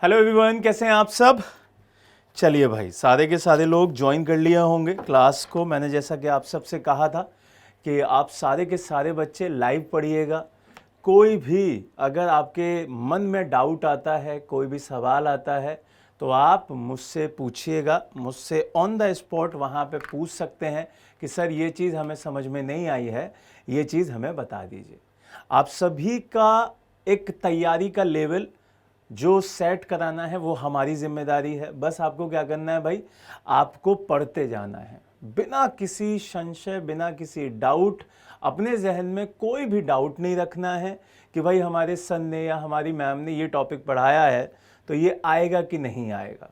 Hello everyone, कैसे हैं आप सब। चलिए भाई, सारे के सारे लोग ज्वाइन कर लिए होंगे क्लास को। मैंने जैसा कि आप सबसे कहा था कि आप सारे के सारे बच्चे लाइव पढ़िएगा। कोई भी अगर आपके मन में डाउट आता है, कोई भी सवाल आता है तो आप मुझसे पूछिएगा। मुझसे ऑन द स्पॉट वहाँ पे पूछ सकते हैं कि सर ये चीज़ हमें समझ में नहीं आई है, ये चीज़ हमें बता दीजिए। आप सभी का एक तैयारी का लेवल जो सेट कराना है वो हमारी जिम्मेदारी है। बस आपको क्या करना है भाई, आपको पढ़ते जाना है बिना किसी संशय, बिना किसी डाउट। अपने जहन में कोई भी डाउट नहीं रखना है कि भाई हमारे सर ने या हमारी मैम ने ये टॉपिक पढ़ाया है तो ये आएगा कि नहीं आएगा।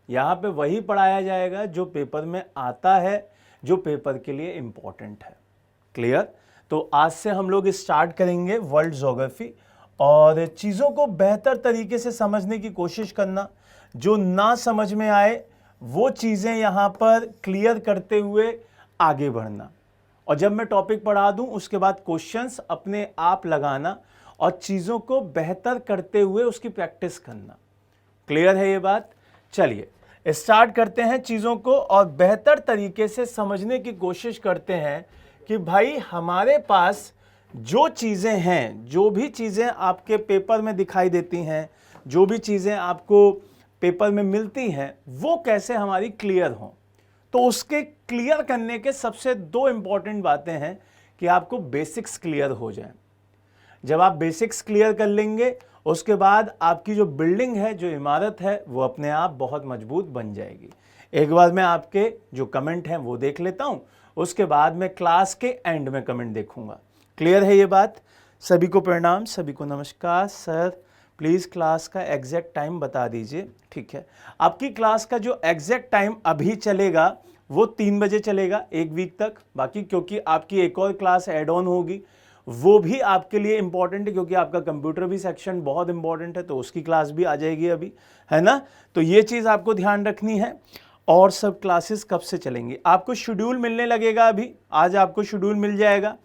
यहाँ पे वही पढ़ाया जाएगा जो पेपर में आता है, जो पेपर के लिए इम्पोर्टेंट है। क्लियर। तो आज से हम लोग स्टार्ट करेंगे वर्ल्ड ज्योग्राफी और चीज़ों को बेहतर तरीके से समझने की कोशिश करना। जो ना समझ में आए वो चीज़ें यहाँ पर क्लियर करते हुए आगे बढ़ना। और जब मैं टॉपिक पढ़ा दूं उसके बाद क्वेश्चंस अपने आप लगाना और चीज़ों को बेहतर करते हुए उसकी प्रैक्टिस करना। क्लियर है ये बात। चलिए स्टार्ट करते हैं चीज़ों को और बेहतर तरीके से समझने की कोशिश करते हैं कि भाई हमारे पास जो चीज़ें हैं, जो भी चीज़ें आपके पेपर में दिखाई देती हैं, जो भी चीज़ें आपको पेपर में मिलती हैं, वो कैसे हमारी क्लियर हों। तो उसके क्लियर करने के सबसे दो इम्पॉर्टेंट बातें हैं कि आपको बेसिक्स क्लियर हो जाए। जब आप बेसिक्स क्लियर कर लेंगे उसके बाद आपकी जो बिल्डिंग है, जो इमारत है, वो अपने आप बहुत मजबूत बन जाएगी। एक बार मैं आपके जो कमेंट हैं वो देख लेता हूं, उसके बाद मैं क्लास के एंड में कमेंट देखूंगा। क्लियर है ये बात। सभी को प्रणाम, सभी को नमस्कार। सर प्लीज़ क्लास का एग्जैक्ट टाइम बता दीजिए। ठीक है, आपकी क्लास का जो एग्जैक्ट टाइम अभी चलेगा वो 3 बजे चलेगा एक वीक तक। बाकी क्योंकि आपकी एक और क्लास एड ऑन होगी वो भी आपके लिए इंपॉर्टेंट है, क्योंकि आपका कंप्यूटर भी सेक्शन बहुत इंपॉर्टेंट है, तो उसकी क्लास भी आ जाएगी अभी, है ना। तो ये चीज़ आपको ध्यान रखनी है। और सब क्लासेस कब से चलेंगी आपको शेड्यूल मिलने लगेगा। अभी आज आपको शेड्यूल मिल जाएगा।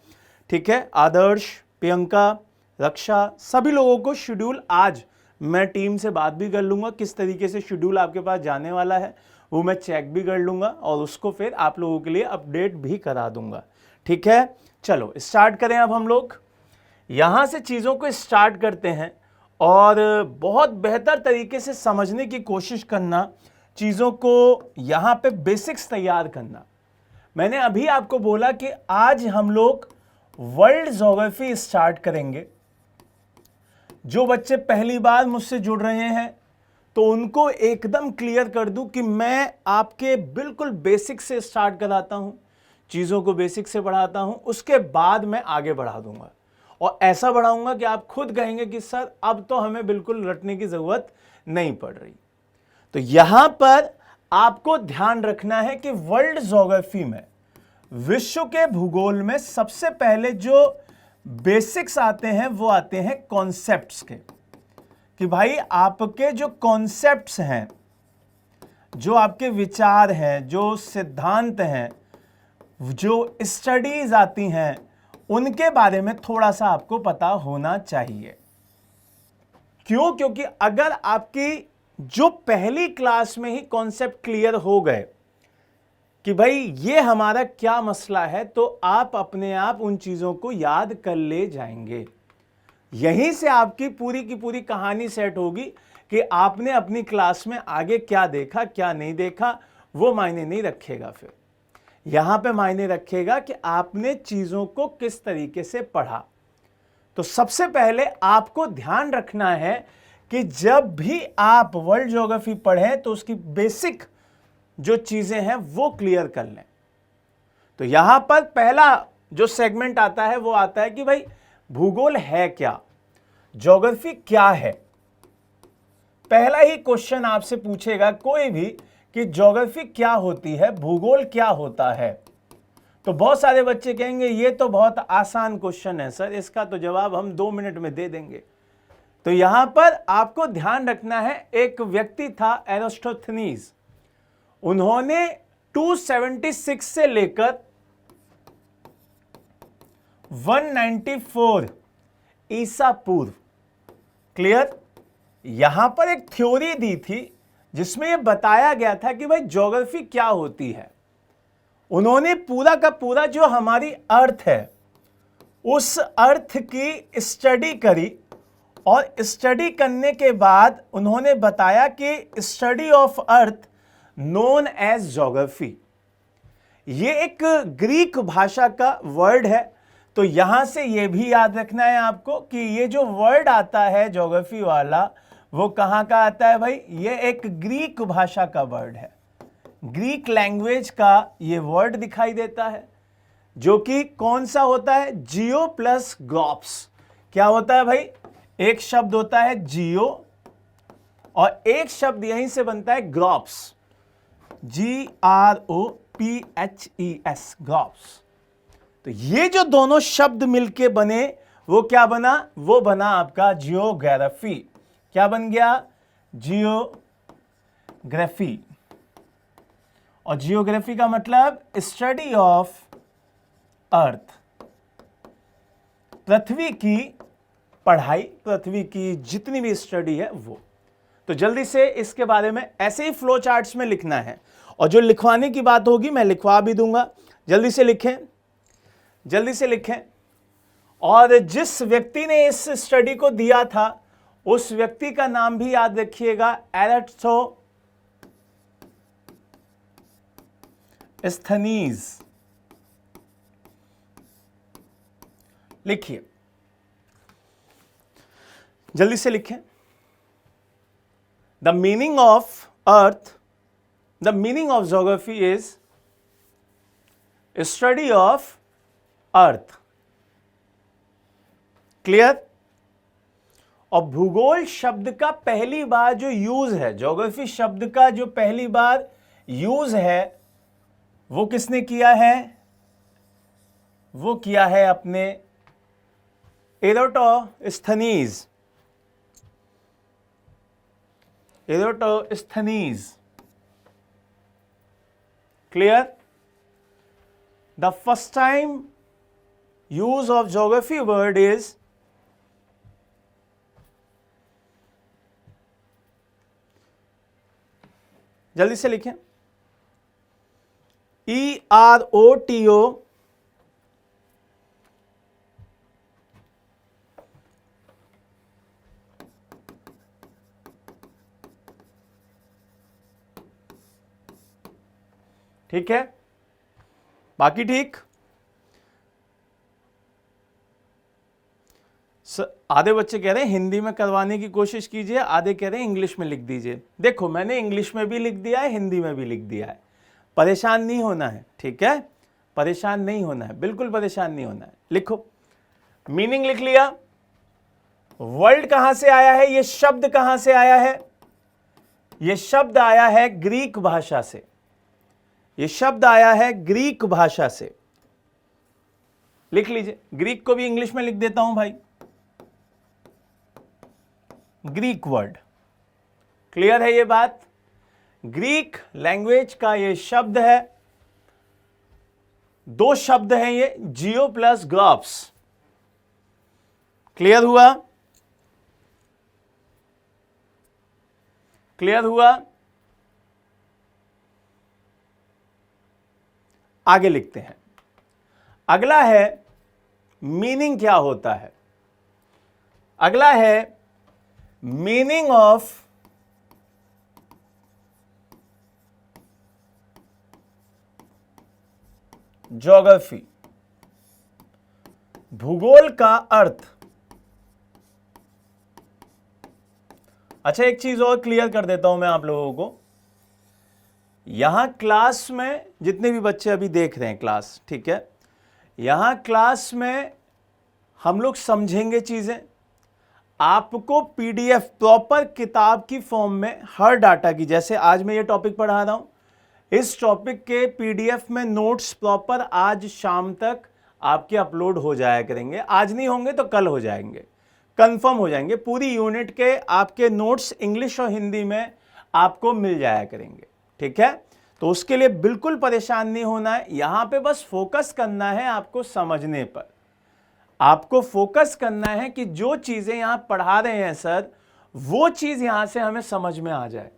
ठीक है, आदर्श, प्रियंका, रक्षा, सभी लोगों को शेड्यूल आज मैं टीम से बात भी कर लूँगा किस तरीके से शेड्यूल आपके पास जाने वाला है, वो मैं चेक भी कर लूँगा और उसको फिर आप लोगों के लिए अपडेट भी करा दूँगा। ठीक है, चलो स्टार्ट करें। अब हम लोग यहाँ से चीज़ों को स्टार्ट करते हैं और बहुत बेहतर तरीके से समझने की कोशिश करना, चीज़ों को यहाँ पे बेसिक्स तैयार करना। मैंने अभी आपको बोला कि आज हम लोग वर्ल्ड ज्योग्राफी स्टार्ट करेंगे। जो बच्चे पहली बार मुझसे जुड़ रहे हैं तो उनको एकदम क्लियर कर दूं कि मैं आपके बिल्कुल बेसिक से स्टार्ट कराता हूं, चीज़ों को बेसिक से बढ़ाता हूं, उसके बाद मैं आगे बढ़ा दूंगा और ऐसा बढ़ाऊंगा कि आप खुद कहेंगे कि सर अब तो हमें बिल्कुल रटने की ज़रूरत नहीं पड़ रही। तो यहां पर आपको ध्यान रखना है कि वर्ल्ड ज्योग्राफी में, विश्व के भूगोल में सबसे पहले जो बेसिक्स आते हैं वो आते हैं कॉन्सेप्ट्स के। कि भाई आपके जो कॉन्सेप्ट्स हैं, जो आपके विचार हैं, जो सिद्धांत हैं, जो स्टडीज आती हैं, उनके बारे में थोड़ा सा आपको पता होना चाहिए। क्यों? क्योंकि अगर आपकी जो पहली क्लास में ही कॉन्सेप्ट क्लियर हो गए कि भाई ये हमारा क्या मसला है, तो आप अपने आप उन चीज़ों को याद कर ले जाएंगे। यहीं से आपकी पूरी की पूरी कहानी सेट होगी कि आपने अपनी क्लास में आगे क्या देखा, क्या नहीं देखा, वो मायने नहीं रखेगा। फिर यहां पे मायने रखेगा कि आपने चीज़ों को किस तरीके से पढ़ा। तो सबसे पहले आपको ध्यान रखना है कि जब भी आप वर्ल्ड ज्योग्राफी पढ़ें तो उसकी बेसिक जो चीजें हैं वो क्लियर कर लें। तो यहां पर पहला जो सेगमेंट आता है वो आता है कि भाई भूगोल है क्या, ज्योग्राफी क्या है। पहला ही क्वेश्चन आपसे पूछेगा कोई भी कि ज्योग्राफी क्या होती है, भूगोल क्या होता है। तो बहुत सारे बच्चे कहेंगे ये तो बहुत आसान क्वेश्चन है सर, इसका तो जवाब हम 2 मिनट में दे देंगे। तो यहां पर आपको ध्यान रखना है, एक व्यक्ति था एरिस्टोथेनीज, उन्होंने 276 से लेकर 194 ईसा पूर्व, क्लियर, यहां पर एक थ्योरी दी थी जिसमें यह बताया गया था कि भाई ज्योग्राफी क्या होती है। उन्होंने पूरा का पूरा जो हमारी अर्थ है उस अर्थ की स्टडी करी और स्टडी करने के बाद उन्होंने बताया कि study of earth known as geography. ये एक ग्रीक भाषा का वर्ड है, तो यहां से ये भी याद रखना है आपको कि ये जो वर्ड आता है ज्योग्राफी वाला वो कहां का आता है भाई, ये एक ग्रीक भाषा का वर्ड है, ग्रीक लैंग्वेज का ये वर्ड दिखाई देता है, जो कि कौन सा होता है, जियो प्लस ग्रॉप्स। क्या होता है भाई, एक शब्द होता है जियो और एक शब्द यहीं से बनता है ग्रॉप्स, GROPHES, ग्रॉप्स। तो ये जो दोनों शब्द मिलके बने वो क्या बना, वो बना आपका जियोग्राफी। क्या बन गया, जियोग्राफी। और जियोग्राफी का मतलब स्टडी ऑफ अर्थ, पृथ्वी की पढ़ाई, पृथ्वी की जितनी भी स्टडी है वो। तो जल्दी से इसके बारे में ऐसे ही फ्लो चार्ट्स में लिखना है, और जो लिखवाने की बात होगी मैं लिखवा भी दूंगा। जल्दी से लिखें, जल्दी से लिखें। और जिस व्यक्ति ने इस स्टडी को दिया था उस व्यक्ति का नाम भी याद रखिएगा, एराटोस्थनीज। लिखिए, जल्दी से लिखें। The meaning of earth, the meaning of geography is study of earth. Clear. और भूगोल शब्द का पहली बार जो यूज है, ज्योग्राफी शब्द का जो पहली बार यूज है वो किसने किया है, वो किया है अपने Eratosthenes. Eratosthenes. Clear. The first time use of geography word is जल्दी से लिखें, EROTO ठीक है, बाकी ठीक। आधे बच्चे कह रहे हैं हिंदी में करवाने की कोशिश कीजिए, आधे कह रहे हैं इंग्लिश में लिख दीजिए। देखो मैंने इंग्लिश में भी लिख दिया है, हिंदी में भी लिख दिया है, परेशान नहीं होना है, ठीक है, परेशान नहीं होना है, बिल्कुल परेशान नहीं होना है। लिखो, मीनिंग लिख लिया, वर्ल्ड कहां से आया है, ये शब्द कहां से आया है, ये शब्द आया है ग्रीक भाषा से, ये शब्द आया है ग्रीक भाषा से। लिख लीजिए, ग्रीक को भी इंग्लिश में लिख देता हूं भाई, ग्रीक वर्ड। क्लियर है ये बात, ग्रीक लैंग्वेज का ये शब्द है, दो शब्द हैं ये, जियो प्लस ग्रॉप्स। क्लियर हुआ, क्लियर हुआ। आगे लिखते हैं, अगला है मीनिंग क्या होता है, अगला है मीनिंग ऑफ ज्योग्राफी, भूगोल का अर्थ। अच्छा एक चीज और क्लियर कर देता हूं मैं आप लोगों को, यहां क्लास में जितने भी बच्चे अभी देख रहे हैं क्लास, ठीक है, यहां क्लास में हम लोग समझेंगे चीजें, आपको पीडीएफ प्रॉपर किताब की फॉर्म में हर डाटा की, जैसे आज मैं ये टॉपिक पढ़ा रहा हूं, इस टॉपिक के पीडीएफ में नोट्स प्रॉपर आज शाम तक आपके अपलोड हो जाया करेंगे। आज नहीं होंगे तो कल हो जाएंगे, कंफर्म हो जाएंगे। पूरी यूनिट के आपके नोट्स इंग्लिश और हिंदी में आपको मिल जाया करेंगे, ठीक है। तो उसके लिए बिल्कुल परेशान नहीं होना है, यहां पे बस फोकस करना है आपको समझने पर, आपको फोकस करना है कि जो चीजें यहां पढ़ा रहे हैं सर वो चीज यहां से हमें समझ में आ जाए,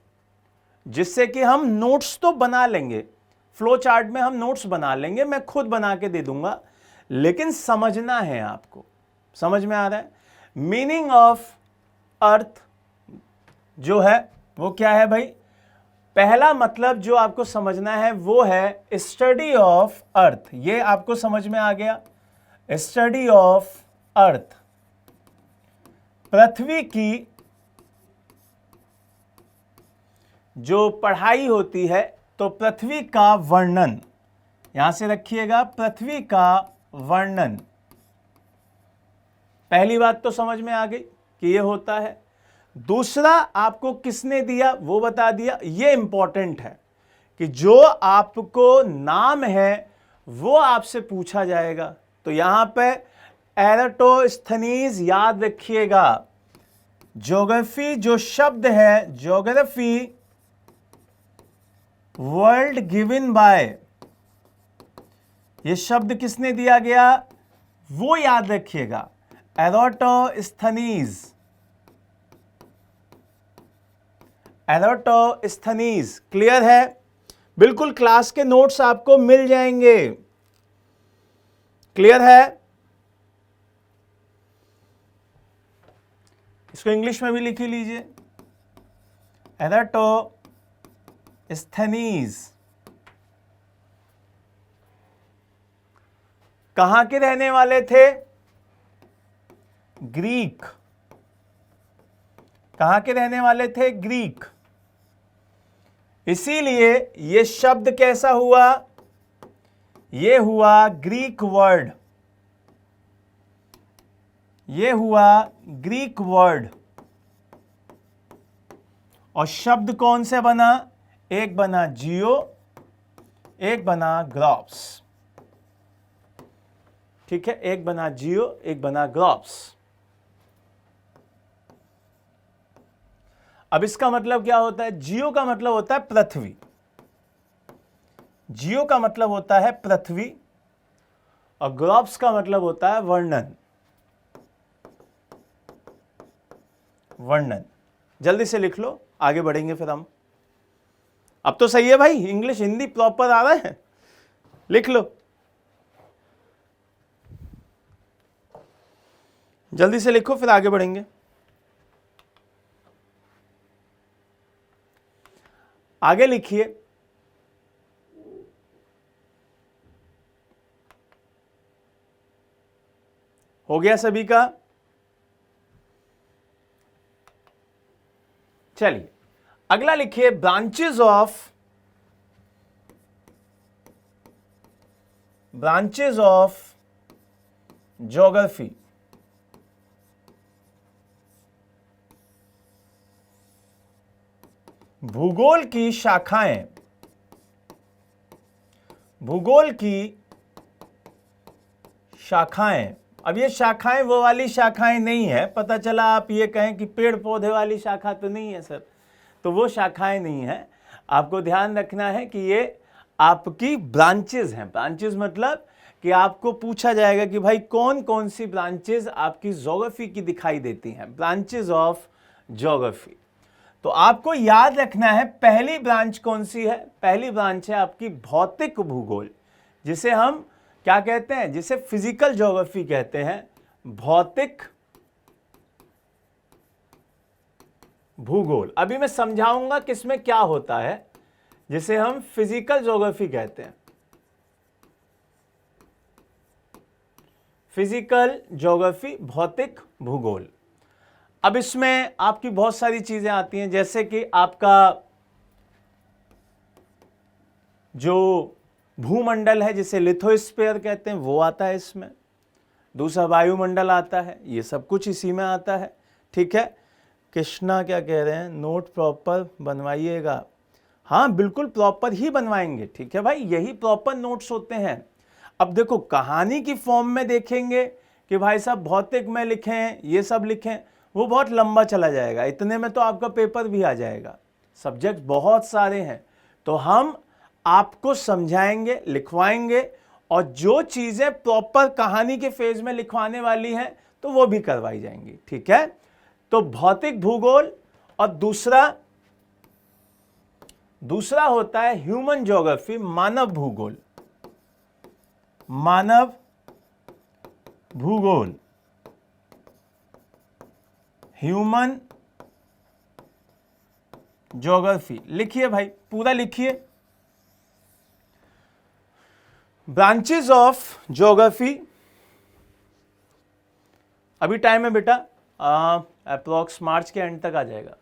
जिससे कि हम नोट्स तो बना लेंगे, फ्लो चार्ट में हम नोट्स बना लेंगे, मैं खुद बना के दे दूंगा, लेकिन समझना है आपको। समझ में आ रहा है? मीनिंग ऑफ अर्थ जो है वो क्या है भाई? पहला मतलब जो आपको समझना है वो है स्टडी ऑफ अर्थ। ये आपको समझ में आ गया, स्टडी ऑफ अर्थ, पृथ्वी की जो पढ़ाई होती है, तो पृथ्वी का वर्णन, यहां से रखिएगा, पृथ्वी का वर्णन। पहली बात तो समझ में आ गई कि ये होता है। दूसरा आपको किसने दिया वो बता दिया। ये इंपॉर्टेंट है कि जो आपको नाम है वो आपसे पूछा जाएगा। तो यहां पे एराटोस्थनीज याद रखिएगा। ज्योग्राफी जो शब्द है, ज्योग्राफी वर्ल्ड गिवन बाय, ये शब्द किसने दिया गया वो याद रखिएगा, एराटोस्थनीज। एराटोस्थनीज क्लियर है? बिल्कुल क्लास के नोट्स आपको मिल जाएंगे। क्लियर है? इसको इंग्लिश में भी लिख लीजिए, एराटोस्थनीज। कहां के रहने वाले थे? ग्रीक। कहां के रहने वाले थे? ग्रीक। इसीलिए ये शब्द कैसा हुआ? ये हुआ ग्रीक वर्ड, ये हुआ ग्रीक वर्ड। और शब्द कौन से बना? एक बना जियो, एक बना ग्रॉप्स। ठीक है, एक बना जियो, एक बना ग्रॉप्स। अब इसका मतलब क्या होता है? जियो का मतलब होता है पृथ्वी, जियो का मतलब होता है पृथ्वी, और ग्रॉप्स का मतलब होता है वर्णन। वर्णन। जल्दी से लिख लो, आगे बढ़ेंगे फिर हम। अब तो सही है भाई, इंग्लिश हिंदी प्रॉपर आ रहा है, लिख लो जल्दी से, लिखो फिर आगे बढ़ेंगे। आगे लिखिए, हो गया सभी का? चलिए अगला लिखिए, ब्रांचेस ऑफ ज्योग्राफी। भूगोल की शाखाएं, भूगोल की शाखाएं। अब ये शाखाएं वो वाली शाखाएं नहीं है, पता चला आप ये कहें कि पेड़ पौधे वाली शाखा तो नहीं है सर, तो वो शाखाएं नहीं है। आपको ध्यान रखना है कि ये आपकी ब्रांचेस हैं। ब्रांचेस मतलब कि आपको पूछा जाएगा कि भाई कौन कौन सी ब्रांचेस आपकी ज्योग्राफी की दिखाई देती हैं, ब्रांचेस ऑफ ज्योग्राफी। तो आपको याद रखना है पहली ब्रांच कौन सी है? पहली ब्रांच है आपकी भौतिक भूगोल, जिसे हम क्या कहते हैं? जिसे फिजिकल ज्योग्राफी कहते हैं, भौतिक भूगोल। अभी मैं समझाऊंगा किसमें क्या होता है, जिसे हम फिजिकल ज्योग्राफी कहते हैं, फिजिकल ज्योग्राफी, भौतिक भूगोल। अब इसमें आपकी बहुत सारी चीजें आती हैं, जैसे कि आपका जो भूमंडल है जिसे लिथोस्फीयर कहते हैं वो आता है इसमें, दूसरा वायुमंडल आता है, ये सब कुछ इसी में आता है। ठीक है, कृष्णा क्या कह रहे हैं? नोट प्रॉपर बनवाइएगा। हाँ बिल्कुल प्रॉपर ही बनवाएंगे। ठीक है भाई, यही प्रॉपर नोट्स होते हैं। अब देखो कहानी की फॉर्म में देखेंगे कि भाई साहब भौतिक में लिखें, ये सब लिखें, वो बहुत लंबा चला जाएगा, इतने में तो आपका पेपर भी आ जाएगा। सब्जेक्ट बहुत सारे हैं, तो हम आपको समझाएंगे, लिखवाएंगे, और जो चीजें प्रॉपर कहानी के फेज में लिखवाने वाली हैं तो वो भी करवाई जाएंगी। ठीक है, तो भौतिक भूगोल और दूसरा होता है ह्यूमन ज्योग्राफी, मानव भूगोल। मानव भूगोल, ह्यूमन ज्योग्राफी। लिखिए भाई, पूरा लिखिए। ब्रांचेस ऑफ ज्योग्राफी, अभी टाइम है बेटा, अप्रोक्स मार्च के एंड तक आ जाएगा।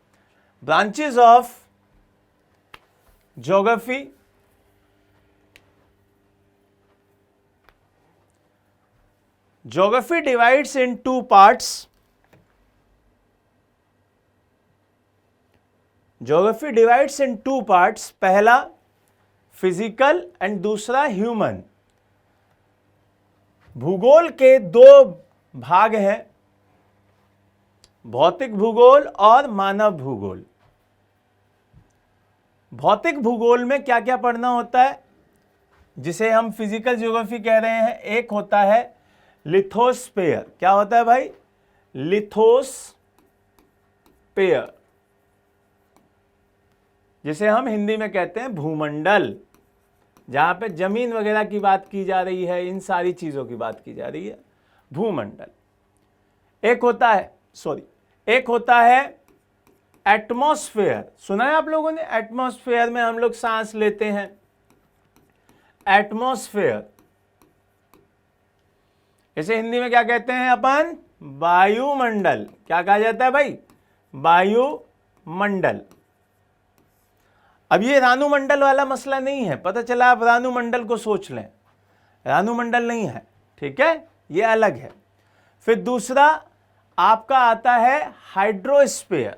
Branches of geography, geography divides in two parts. Geography divides in two parts, पहला फिजिकल एंड दूसरा ह्यूमन। भूगोल के दो भाग हैं, भौतिक भूगोल और मानव भूगोल। भौतिक भूगोल में क्या क्या पढ़ना होता है, जिसे हम फिजिकल ज्योग्राफी कह रहे हैं। एक होता है लिथोस्फीयर। क्या होता है भाई? लिथोस्फीयर, जिसे हम हिंदी में कहते हैं भूमंडल, जहां पे जमीन वगैरह की बात की जा रही है, इन सारी चीजों की बात की जा रही है, भूमंडल। एक होता है एटमॉस्फेयर। सुना है आप लोगों ने? एटमॉस्फेयर में हम लोग सांस लेते हैं, एटमॉस्फेयर। इसे हिंदी में क्या कहते हैं अपन? वायुमंडल। क्या कहा जाता है भाई? वायुमंडल। अब ये रानुमंडल वाला मसला नहीं है, पता चला आप रानुमंडल को सोच लें, रानुमंडल नहीं है, ठीक है, ये अलग है। फिर दूसरा आपका आता है हाइड्रोस्फीयर,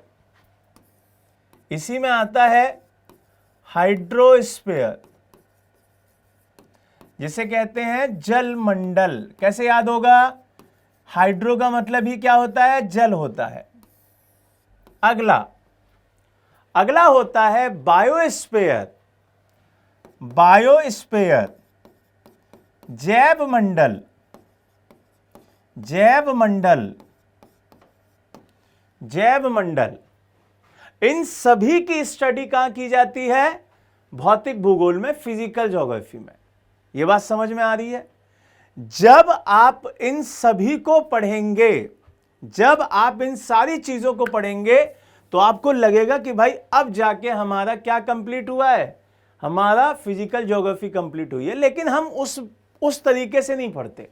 इसी में आता है हाइड्रोस्फीयर, जिसे कहते हैं जलमंडल। कैसे याद होगा? हाइड्रो का मतलब ही क्या होता है? जल होता है। अगला होता है बायोस्फीयर। बायोस्फीयर, जैव मंडल, जैव मंडल, जैव मंडल। इन सभी की स्टडी कहां की जाती है? भौतिक भूगोल में, फिजिकल ज्योग्राफी में। यह बात समझ में आ रही है? जब आप इन सभी को पढ़ेंगे, जब आप इन सारी चीजों को पढ़ेंगे, तो आपको लगेगा कि भाई अब जाके हमारा क्या कंप्लीट हुआ है, हमारा फिजिकल ज्योग्राफी कंप्लीट हुई है। लेकिन हम उस तरीके से नहीं पढ़ते,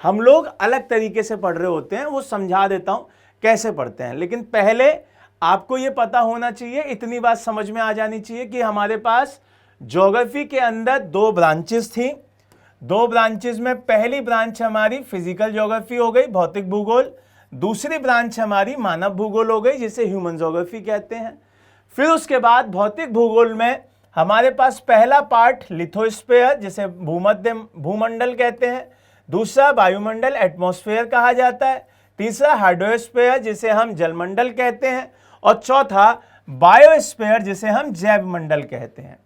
हम लोग अलग तरीके से पढ़ रहे होते हैं। वो समझा देता हूं कैसे पढ़ते हैं। लेकिन पहले आपको ये पता होना चाहिए, इतनी बात समझ में आ जानी चाहिए कि हमारे पास ज्योग्राफी के अंदर दो ब्रांचेस थी। दो ब्रांचेस में पहली ब्रांच हमारी फिजिकल ज्योग्राफी हो गई, भौतिक भूगोल। दूसरी ब्रांच हमारी मानव भूगोल हो गई, जिसे ह्यूमन ज्योग्राफी कहते हैं। फिर उसके बाद भौतिक भूगोल में हमारे पास पहला पार्ट लिथोस्फीयर, जिसे भूमध्य भूमंडल कहते हैं। दूसरा वायुमंडल, एटमॉस्फेयर कहा जाता है। तीसरा हाइड्रोस्फीयर, जिसे हम जलमंडल कहते हैं। और चौथा बायोस्फीयर, जिसे हम जैव मंडल कहते हैं।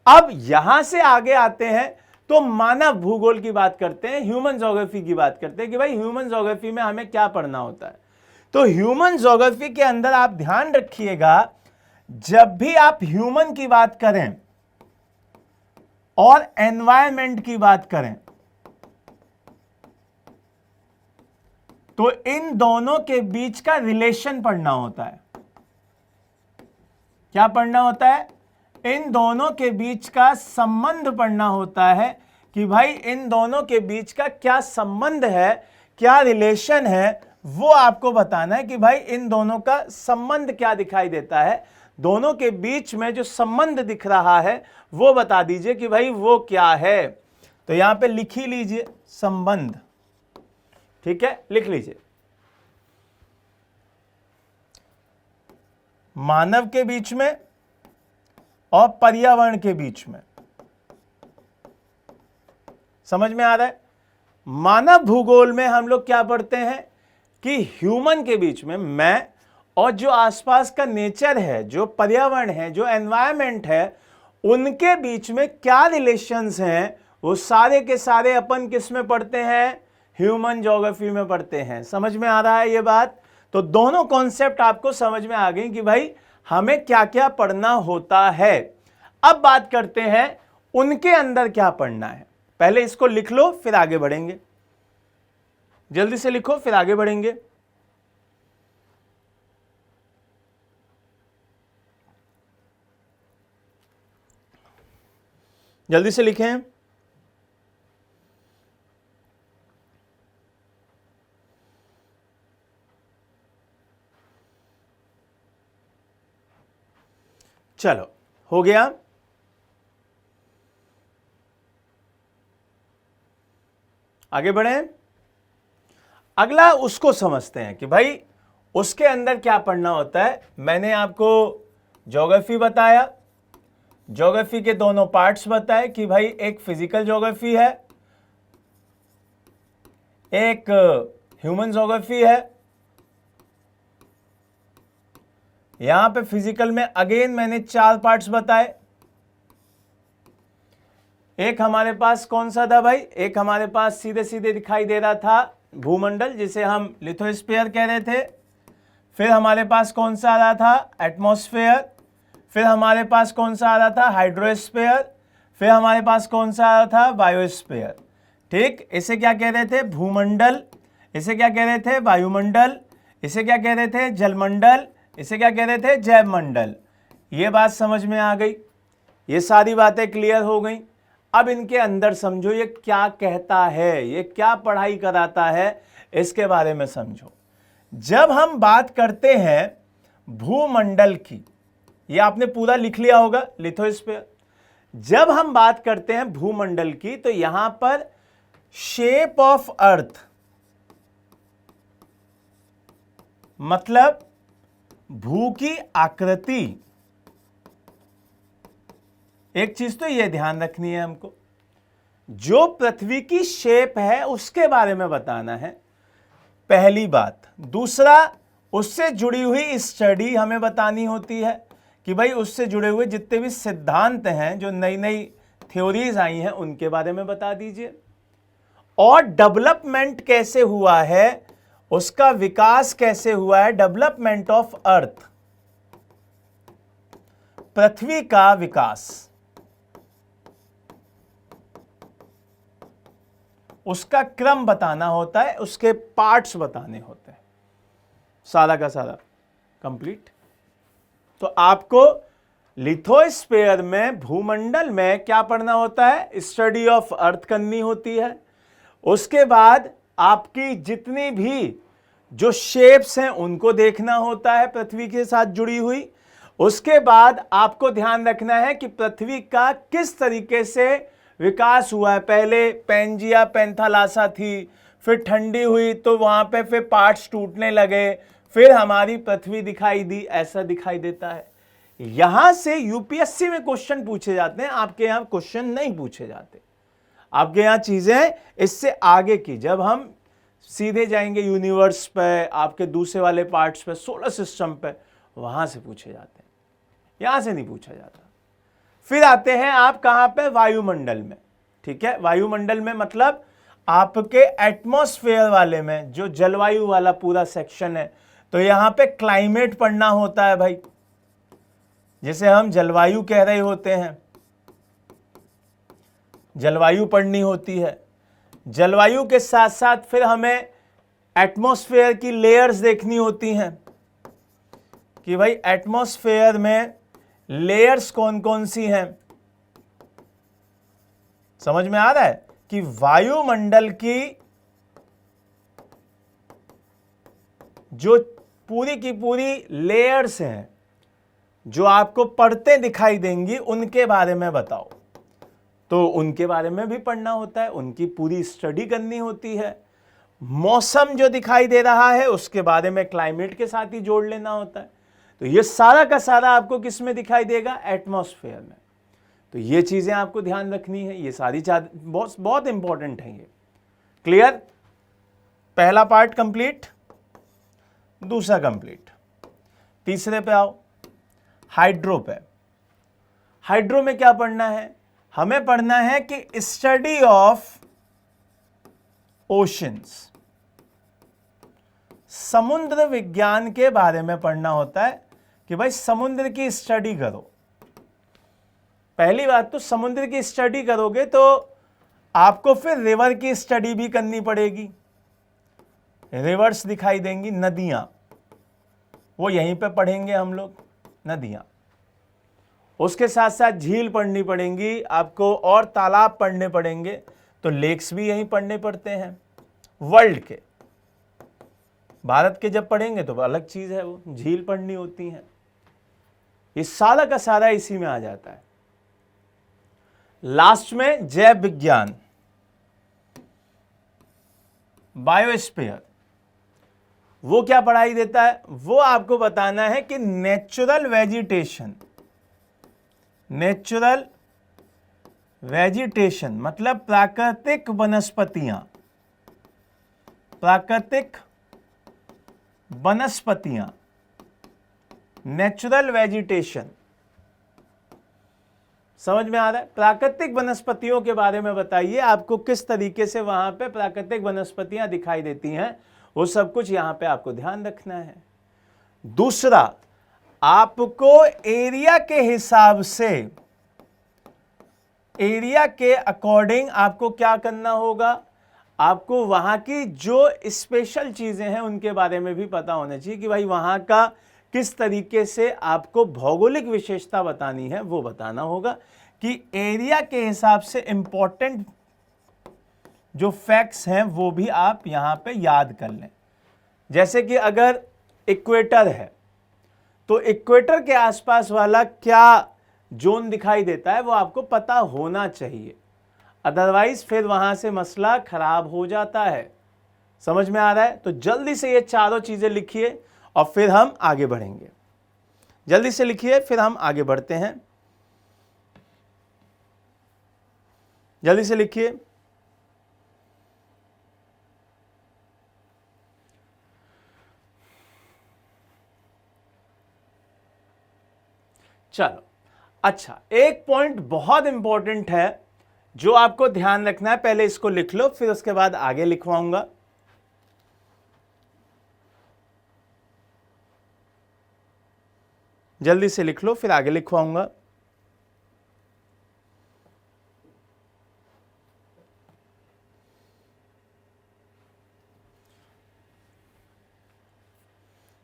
अब यहां से आगे आते हैं तो मानव भूगोल की बात करते हैं, ह्यूमन ज्योग्राफी की बात करते हैं कि भाई ह्यूमन ज्योग्राफी में हमें क्या पढ़ना होता है। तो ह्यूमन ज्योग्राफी के अंदर आप ध्यान रखिएगा, जब भी आप ह्यूमन की बात करें और एनवायरमेंट की बात करें, तो इन दोनों के बीच का रिलेशन पढ़ना होता है। क्या पढ़ना होता है? इन दोनों के बीच का संबंध पढ़ना होता है कि भाई इन दोनों के बीच का क्या संबंध है, क्या रिलेशन है, वो आपको बताना है कि भाई इन दोनों का संबंध क्या दिखाई देता है। दोनों के बीच में जो संबंध दिख रहा है वो बता दीजिए कि भाई वो क्या है। तो यहां पे लिख ही लीजिए संबंध, ठीक है, लिख लीजिए। मानव के बीच में और पर्यावरण के बीच में। समझ में आ रहा है? मानव भूगोल में हम लोग क्या पढ़ते हैं कि ह्यूमन के बीच में, मैं और जो आसपास का नेचर है, जो पर्यावरण है, जो एनवायरनमेंट है, उनके बीच में क्या रिलेशंस हैं, वो सारे के सारे अपन किस में पढ़ते हैं? ह्यूमन ज्योग्राफी में पढ़ते हैं। समझ में आ रहा है ये बात? तो दोनों कॉन्सेप्ट आपको समझ में आ गई कि भाई हमें क्या क्या पढ़ना होता है। अब बात करते हैं उनके अंदर क्या पढ़ना है। पहले इसको लिख लो फिर आगे बढ़ेंगे, जल्दी से लिखो फिर आगे बढ़ेंगे। जल्दी से लिखें। चलो हो गया। आगे बढ़ें। अगला उसको समझते हैं कि भाई उसके अंदर क्या पढ़ना होता है। मैंने आपको ज्योग्राफी बताया, ज्योग्राफी के दोनों पार्ट्स बताए कि भाई एक फिजिकल ज्योग्राफी है, एक ह्यूमन ज्योग्राफी है। यहां पे फिजिकल में अगेन मैंने 4 पार्ट्स बताए। एक हमारे पास कौन सा था भाई, एक हमारे पास सीधे सीधे दिखाई दे रहा था भूमंडल, जिसे हम लिथोस्फीयर कह रहे थे। फिर हमारे पास कौन सा आ रहा था, एटमॉस्फेयर। फिर हमारे पास कौन सा आ रहा था, हाइड्रोस्फीयर। फिर हमारे पास कौन सा आ रहा था, बायोस्फीयर। ठीक, इसे क्या कह रहे थे, भूमंडल। इसे क्या कह रहे थे, वायुमंडल। इसे क्या कह रहे थे, जलमंडल। इसे क्या कह रहे थे, जैवमंडल। ये बात समझ में आ गई, ये सारी बातें क्लियर हो गई। अब इनके अंदर समझो ये क्या कहता है, ये क्या पढ़ाई कराता है, इसके बारे में समझो। जब हम बात करते हैं भूमंडल की, ये आपने पूरा लिख लिया होगा, लिथोस्फीयर। जब हम बात करते हैं भूमंडल की तो यहां पर शेप ऑफ अर्थ मतलब भू की आकृति। एक चीज तो यह ध्यान रखनी है हमको, जो पृथ्वी की शेप है उसके बारे में बताना है, पहली बात। दूसरा, उससे जुड़ी हुई स्टडी हमें बतानी होती है कि भाई उससे जुड़े हुए जितने भी सिद्धांत हैं, जो नई नई थ्योरीज आई हैं, उनके बारे में बता दीजिए। और डेवलपमेंट कैसे हुआ है, उसका विकास कैसे हुआ है, डेवलपमेंट ऑफ अर्थ, पृथ्वी का विकास, उसका क्रम बताना होता है, उसके पार्ट्स बताने होते हैं, सारा का सारा कंप्लीट। तो आपको लिथोस्फीयर में, भूमंडल में क्या पढ़ना होता है, स्टडी ऑफ अर्थ करनी होती है। उसके बाद आपकी जितनी भी जो शेप्स हैं उनको देखना होता है पृथ्वी के साथ जुड़ी हुई। उसके बाद आपको ध्यान रखना है कि पृथ्वी का किस तरीके से विकास हुआ है। पहले पेंजिया पेंथालासा थी, फिर ठंडी हुई तो वहां पे फिर पार्ट्स टूटने लगे, फिर हमारी पृथ्वी दिखाई दी, ऐसा दिखाई देता है। यहां से यूपीएससी में क्वेश्चन पूछे जाते हैं, आपके यहां क्वेश्चन नहीं पूछे जाते। आपके यहां चीजें इससे आगे की, जब हम सीधे जाएंगे यूनिवर्स पे, आपके दूसरे वाले पार्ट्स पे, सोलर सिस्टम पे, वहां से पूछे जाते हैं, यहां से नहीं पूछा जाता। फिर आते हैं आप कहां पे, वायुमंडल में। ठीक है, वायुमंडल में मतलब आपके एटमॉस्फेयर वाले में, जो जलवायु वाला पूरा सेक्शन है। तो यहां पे क्लाइमेट पढ़ना होता है भाई, जिसे हम जलवायु कह रहे होते हैं, जलवायु पढ़नी होती है। जलवायु के साथ साथ फिर हमें एटमॉस्फेयर की लेयर्स देखनी होती हैं कि भाई एटमॉस्फेयर में लेयर्स कौन कौन सी हैं। समझ में आ रहा है कि वायुमंडल की जो पूरी की पूरी लेयर्स हैं, जो आपको पढ़ते दिखाई देंगी, उनके बारे में बताओ। तो उनके बारे में भी पढ़ना होता है, उनकी पूरी स्टडी करनी होती है। मौसम जो दिखाई दे रहा है उसके बारे में क्लाइमेट के साथ ही जोड़ लेना होता है। तो ये सारा का सारा आपको किस में दिखाई देगा, एटमॉस्फेयर में। तो ये चीजें आपको ध्यान रखनी है, ये सारी बहुत बहुत इंपॉर्टेंट है। ये क्लियर, पहला पार्ट कंप्लीट, दूसरा कंप्लीट। तीसरे पे आओ, हाइड्रो पे। हाइड्रो में क्या पढ़ना है, हमें पढ़ना है कि स्टडी ऑफ ओशंस, समुद्र विज्ञान के बारे में पढ़ना होता है कि भाई समुद्र की स्टडी करो। पहली बात तो समुद्र की स्टडी करोगे तो आपको फिर रिवर की स्टडी भी करनी पड़ेगी। रिवर्स दिखाई देंगी, नदियां, वो यहीं पे पढ़ेंगे हम लोग, नदियां। उसके साथ साथ झील पढ़नी पड़ेंगी आपको और तालाब पढ़ने पड़ेंगे, तो लेक्स भी यहीं पढ़ने पड़ते हैं। वर्ल्ड के, भारत के जब पढ़ेंगे तो अलग चीज है, वो झील पढ़नी होती है। ये सारा का सारा इसी में आ जाता है। लास्ट में जैव विज्ञान, बायोस्फीयर, वो क्या पढ़ाई देता है? वो आपको बताना है कि नेचुरल वेजिटेशन, नेचुरल वेजिटेशन मतलब प्राकृतिक वनस्पतियां, प्राकृतिक वनस्पतियां, नेचुरल वेजिटेशन। समझ में आ रहा है? प्राकृतिक वनस्पतियों के बारे में बताइए, आपको किस तरीके से वहां पे प्राकृतिक वनस्पतियां दिखाई देती हैं, वो सब कुछ यहां पे आपको ध्यान रखना है। दूसरा, आपको एरिया के हिसाब से, एरिया के अकॉर्डिंग आपको क्या करना होगा? आपको वहां की जो स्पेशल चीजें हैं उनके बारे में भी पता होना चाहिए कि भाई वहां का किस तरीके से आपको भौगोलिक विशेषता बतानी है, वो बताना होगा कि एरिया के हिसाब से इंपॉर्टेंट जो फैक्ट्स हैं वो भी आप यहां पे याद कर लें। जैसे कि अगर इक्वेटर है तो इक्वेटर के आसपास वाला क्या जोन दिखाई देता है वो आपको पता होना चाहिए, अदरवाइज फिर वहां से मसला खराब हो जाता है। समझ में आ रहा है? तो जल्दी से ये चारों चीजें लिखिए और फिर हम आगे बढ़ेंगे। जल्दी से लिखिए, फिर हम आगे बढ़ते हैं। जल्दी से लिखिए। चलो, अच्छा, एक पॉइंट बहुत इंपॉर्टेंट है जो आपको ध्यान रखना है। पहले इसको लिख लो, फिर उसके बाद आगे लिखवाऊंगा। जल्दी से लिख लो, फिर आगे लिखवाऊंगा।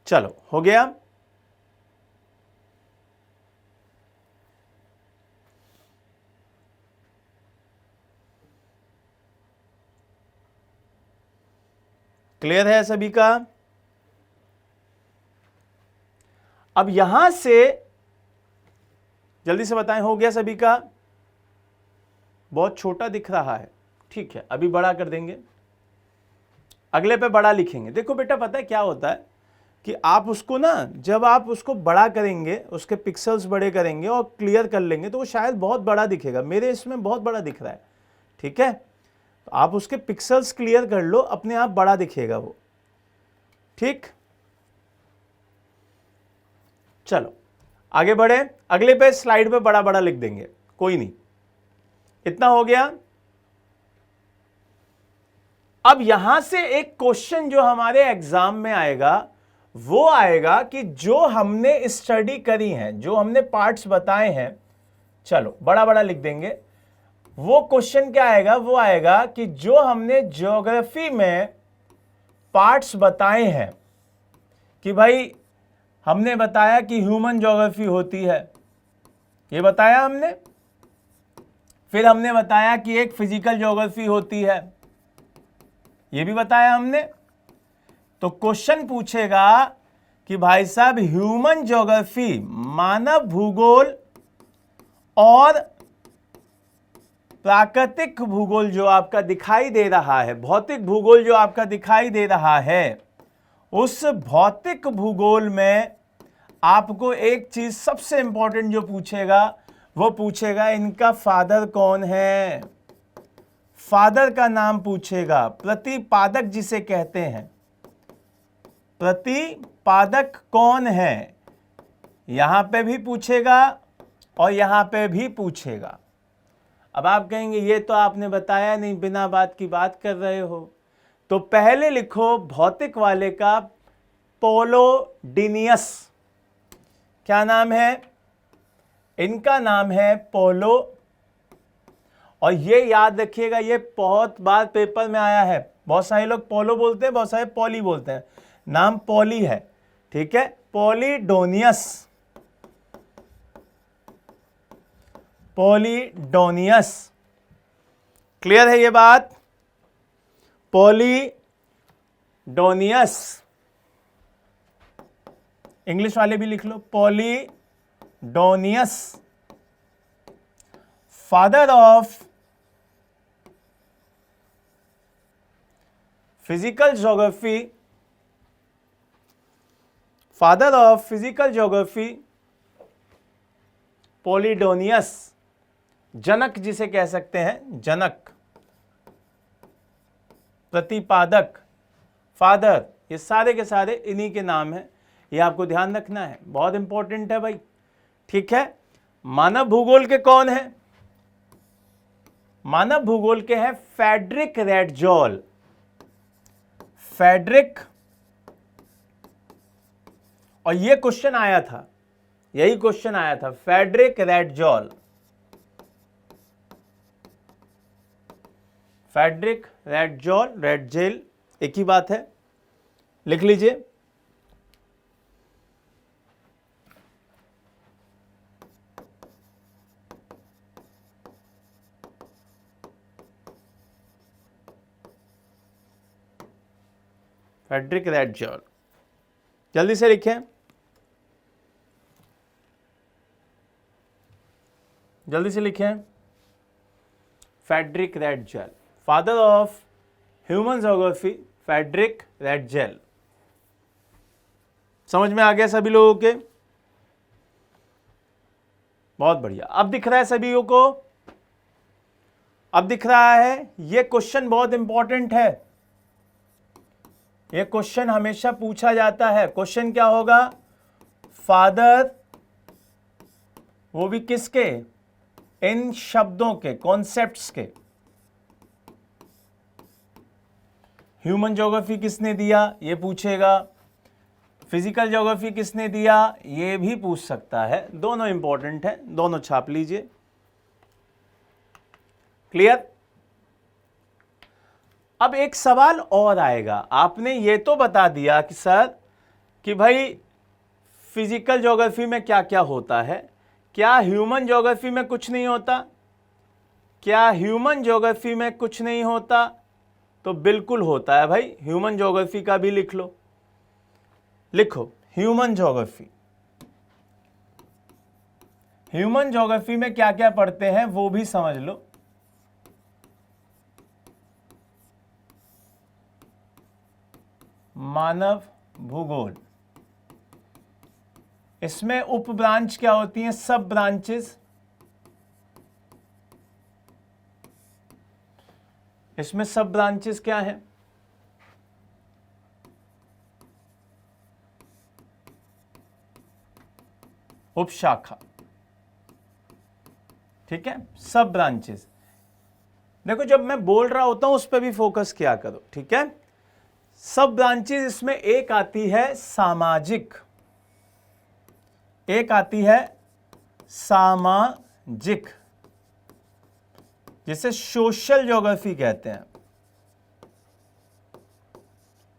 चलो, हो गया? क्लियर है सभी का? अब यहां से जल्दी से बताएं, हो गया सभी का? बहुत छोटा दिख रहा है, ठीक है, अभी बड़ा कर देंगे, अगले पे बड़ा लिखेंगे। देखो बेटा, पता है क्या होता है कि आप उसको ना, जब आप उसको बड़ा करेंगे, उसके पिक्सल्स बड़े करेंगे और क्लियर कर लेंगे तो वो शायद बहुत बड़ा दिखेगा। मेरे इसमें बहुत बड़ा दिख रहा है, ठीक है? तो आप उसके पिक्सल्स क्लियर कर लो, अपने आप बड़ा दिखेगा वो, ठीक? चलो आगे बढ़े, अगले पे स्लाइड पे बड़ा बड़ा लिख देंगे, कोई नहीं। इतना हो गया। अब यहां से एक क्वेश्चन जो हमारे एग्जाम में आएगा वो आएगा कि जो हमने स्टडी करी है, जो हमने पार्ट्स बताए हैं, चलो बड़ा बड़ा लिख देंगे। वो क्वेश्चन क्या आएगा? वो आएगा कि जो हमने ज्योग्राफी में पार्ट्स बताए हैं कि भाई हमने बताया कि ह्यूमन ज्योग्राफी होती है, ये बताया हमने। फिर हमने बताया कि एक फिजिकल ज्योग्राफी होती है, ये भी बताया हमने। तो क्वेश्चन पूछेगा कि भाई साहब ह्यूमन ज्योग्राफी, मानव भूगोल और प्राकृतिक भूगोल जो आपका दिखाई दे रहा है, भौतिक भूगोल जो आपका दिखाई दे रहा है, उस भौतिक भूगोल में आपको एक चीज सबसे इंपॉर्टेंट जो पूछेगा वो पूछेगा इनका फादर कौन है। फादर का नाम पूछेगा, प्रतिपादक जिसे कहते हैं, प्रतिपादक कौन है, यहां पे भी पूछेगा और यहां पे भी पूछेगा। अब आप कहेंगे ये तो आपने बताया नहीं, बिना बात की बात कर रहे हो। तो पहले लिखो भौतिक वाले का पोलोडिनियस। क्या नाम है इनका? नाम है पोलो। और ये याद रखिएगा, ये बहुत बार पेपर में आया है। बहुत सारे लोग पोलो बोलते हैं, बहुत सारे पॉली बोलते हैं। नाम पॉली है, ठीक है, पोलिडोनियस। पोलिडोनियस, क्लियर है ये बात? पोलिडोनियस, इंग्लिश वाले भी लिख लो, Posidonius, father of physical geography, father of physical geography Posidonius. जनक जिसे कह सकते हैं, जनक, प्रतिपादक, फादर, ये सारे के सारे इन्हीं के नाम हैं। ये आपको ध्यान रखना है, बहुत इंपॉर्टेंट है भाई, ठीक है। मानव भूगोल के कौन है? मानव भूगोल के हैं फ्रेडरिक रैटजोल। फ्रेडरिक, और ये क्वेश्चन आया था, यही क्वेश्चन आया था, फ्रेडरिक रैटजोल। फ्रेडरिक रैटजोल, रैटजेल एक ही बात है, लिख लीजिए। फ्रेडरिक रैटजोल, जल्दी से लिखें, जल्दी से लिखें। Friedrich Ratzel, father of human geography, Friedrich Ratzel. समझ में आ गया सभी लोगों के? बहुत बढ़िया। अब दिख रहा है सभी को? अब दिख रहा है? ये क्वेश्चन बहुत इंपॉर्टेंट है, ये क्वेश्चन हमेशा पूछा जाता है। क्वेश्चन क्या होगा? फादर, वो भी किसके? इन शब्दों के, कॉन्सेप्ट्स के। ह्यूमन ज्योग्राफी किसने दिया, ये पूछेगा। फिजिकल ज्योग्राफी किसने दिया, ये भी पूछ सकता है। दोनों इंपॉर्टेंट है, दोनों छाप लीजिए। क्लियर? अब एक सवाल और आएगा। आपने ये तो बता दिया कि सर कि भाई फिजिकल ज्योग्राफी में क्या क्या होता है, क्या ह्यूमन ज्योग्राफी में कुछ नहीं होता? क्या ह्यूमन ज्योग्राफी में कुछ नहीं होता? तो बिल्कुल होता है भाई। ह्यूमन ज्योग्राफी का भी लिख लो, लिखो ह्यूमन ज्योग्राफी। ह्यूमन ज्योग्राफी में क्या क्या पढ़ते हैं वो भी समझ लो। मानव भूगोल, इसमें उप ब्रांच क्या होती हैं? सब ब्रांचेस। इसमें सब ब्रांचेस क्या हैं? उपशाखा, ठीक है, सब ब्रांचेस। देखो जब मैं बोल रहा होता हूं उस पर भी फोकस किया करो, ठीक है। सब ब्रांचेस, इसमें एक आती है सामाजिक, एक आती है सामाजिक, जिसे सोशल ज्योग्राफी कहते हैं,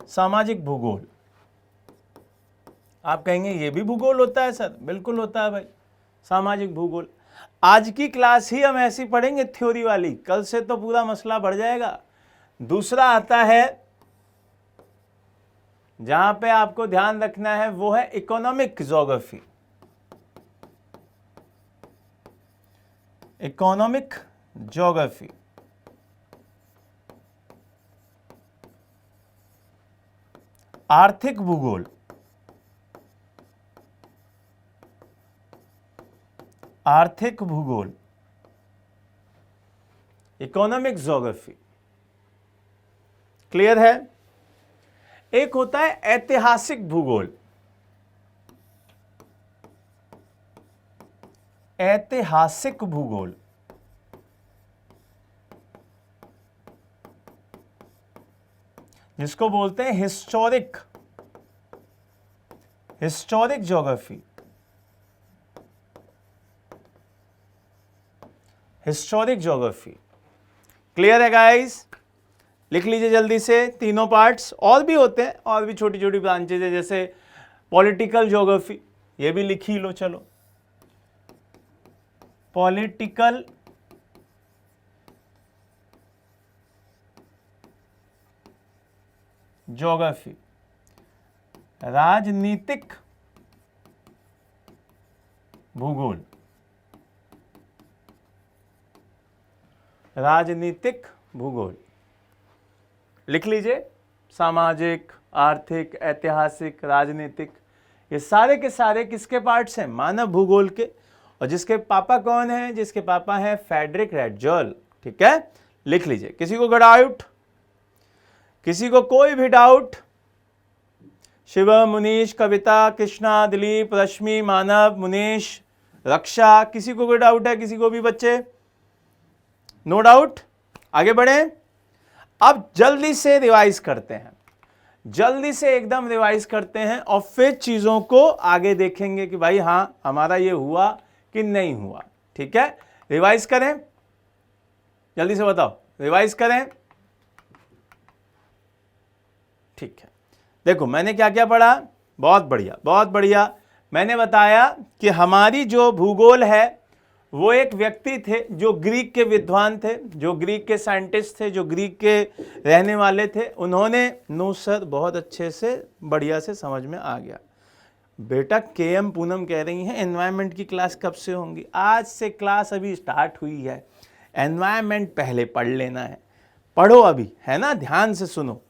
सामाजिक भूगोल। आप कहेंगे ये भी भूगोल होता है सर? बिल्कुल होता है भाई, सामाजिक भूगोल। आज की क्लास ही हम ऐसी पढ़ेंगे थ्योरी वाली, कल से तो पूरा मसला बढ़ जाएगा। दूसरा आता है, जहां पे आपको ध्यान रखना है, वो है इकोनॉमिक ज्योग्राफी। इकोनॉमिक ज्योग्राफी, आर्थिक भूगोल, आर्थिक भूगोल, इकोनॉमिक ज्योग्राफी। क्लियर है? एक होता है ऐतिहासिक भूगोल। ऐतिहासिक भूगोल, जिसको बोलते हैं historic historic geography, historic geography. Clear है गाइस? लिख लीजिए जल्दी से तीनों पार्ट्स। और भी होते हैं, और भी छोटी छोटी ब्रांचेज है, जैसे पॉलिटिकल ज्योग्राफी, ये भी लिख ही लो। चलो, पॉलिटिकल ज्योग्राफी, राजनीतिक भूगोल, राजनीतिक भूगोल लिख लीजिए। सामाजिक, आर्थिक, ऐतिहासिक, राजनीतिक, ये सारे के सारे किसके पार्ट्स हैं? मानव भूगोल के। और जिसके पापा कौन हैं? जिसके पापा हैं फ्रेडरिक रैटजॉल। ठीक है, लिख लीजिए। किसी को डाउट? किसी को कोई भी डाउट? शिवम, मुनीश, कविता, कृष्णा, दिलीप, रश्मि, मानव, मुनीश, रक्षा, किसी को कोई डाउट है? किसी को भी बच्चे? नो डाउट, आगे बढ़े। अब जल्दी से रिवाइज करते हैं, जल्दी से एकदम रिवाइज करते हैं, और फिर चीजों को आगे देखेंगे कि भाई हां हमारा ये हुआ कि नहीं हुआ। ठीक है, रिवाइज करें, जल्दी से बताओ, रिवाइज करें। ठीक है, देखो मैंने क्या क्या पढ़ा। बहुत बढ़िया, बहुत बढ़िया। मैंने बताया कि हमारी जो भूगोल है वो एक व्यक्ति थे जो ग्रीक के विद्वान थे, जो ग्रीक के साइंटिस्ट थे, जो ग्रीक के रहने वाले थे। उन्होंने, नो सर बहुत अच्छे से बढ़िया से समझ में आ गया बेटा। केएम पूनम कह रही हैं एनवायरनमेंट की क्लास कब से होंगी? आज से क्लास अभी स्टार्ट हुई है। एनवायरनमेंट पहले पढ़ लेना है, पढ़ो अभी, है ना, ध्यान से सुनो।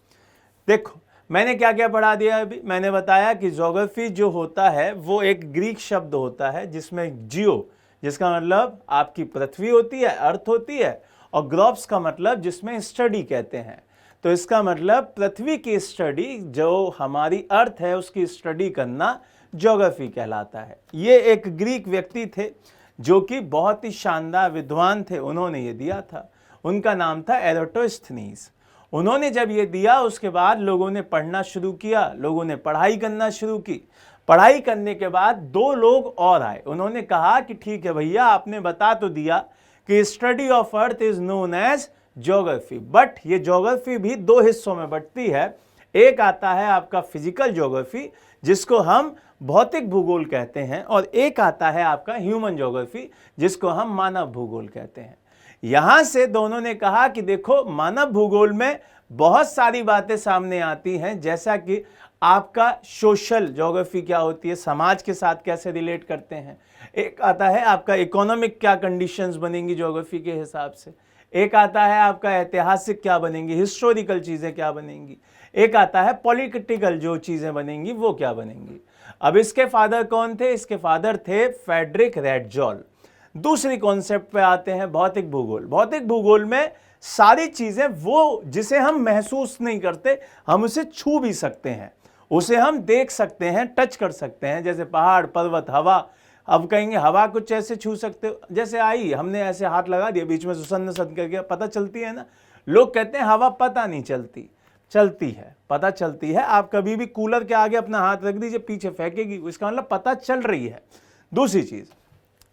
देखो मैंने क्या क्या पढ़ा दिया अभी। मैंने बताया कि ज्योग्राफी जो होता है वो एक ग्रीक शब्द होता है जिसमें जियो, जिसका मतलब आपकी पृथ्वी होती है, अर्थ होती है, और ग्रोप्स का मतलब जिसमें स्टडी कहते हैं। तो इसका मतलब पृथ्वी की स्टडी, जो हमारी अर्थ है उसकी स्टडी करना ज्योग्राफी कहलाता है। ये एक ग्रीक व्यक्ति थे जो कि बहुत ही शानदार विद्वान थे, उन्होंने ये दिया था। उनका नाम था एराटोस्थनीज। उन्होंने जब ये दिया उसके बाद लोगों ने पढ़ना शुरू किया, लोगों ने पढ़ाई करना शुरू की। पढ़ाई करने के बाद दो लोग और आए, उन्होंने कहा कि ठीक है भैया, आपने बता तो दिया कि study of earth is known as geography, but ये ज्योग्राफी भी दो हिस्सों में बंटती है। एक आता है आपका फिजिकल ज्योग्राफी जिसको हम भौतिक भूगोल कहते हैं, और एक आता है आपका ह्यूमन ज्योग्राफी जिसको हम मानव भूगोल कहते हैं। यहां से दोनों ने कहा कि देखो मानव भूगोल में बहुत सारी बातें सामने आती हैं, जैसा कि आपका सोशल ज्योग्राफी क्या होती है, समाज के साथ कैसे रिलेट करते हैं। एक आता है आपका इकोनॉमिक क्या कंडीशंस बनेंगी ज्योग्राफी के हिसाब से। एक आता है आपका ऐतिहासिक क्या बनेंगी, हिस्टोरिकल चीजें क्या बनेंगी। एक आता है पॉलिटिकल जो चीजें बनेंगी वो क्या बनेंगी। अब इसके फादर कौन थे? इसके फादर थे फ्रेडरिक रैटजॉल। दूसरी कॉन्सेप्ट पे आते हैं भौतिक भूगोल। भौतिक भूगोल में सारी चीजें वो जिसे हम महसूस नहीं करते, हम उसे छू भी सकते हैं, उसे हम देख सकते हैं, टच कर सकते हैं, जैसे पहाड़, पर्वत, हवा। अब कहेंगे हवा कुछ ऐसे छू सकते हो, जैसे आई हमने ऐसे हाथ लगा दिया बीच में सुसन्न सन करके, पता चलती है ना। लोग कहते हैं हवा पता नहीं चलती, चलती है, पता चलती है। आप कभी भी कूलर के आगे अपना हाथ रख दीजिए, पीछे फेंकेगी, इसका मतलब पता चल रही है। दूसरी चीज,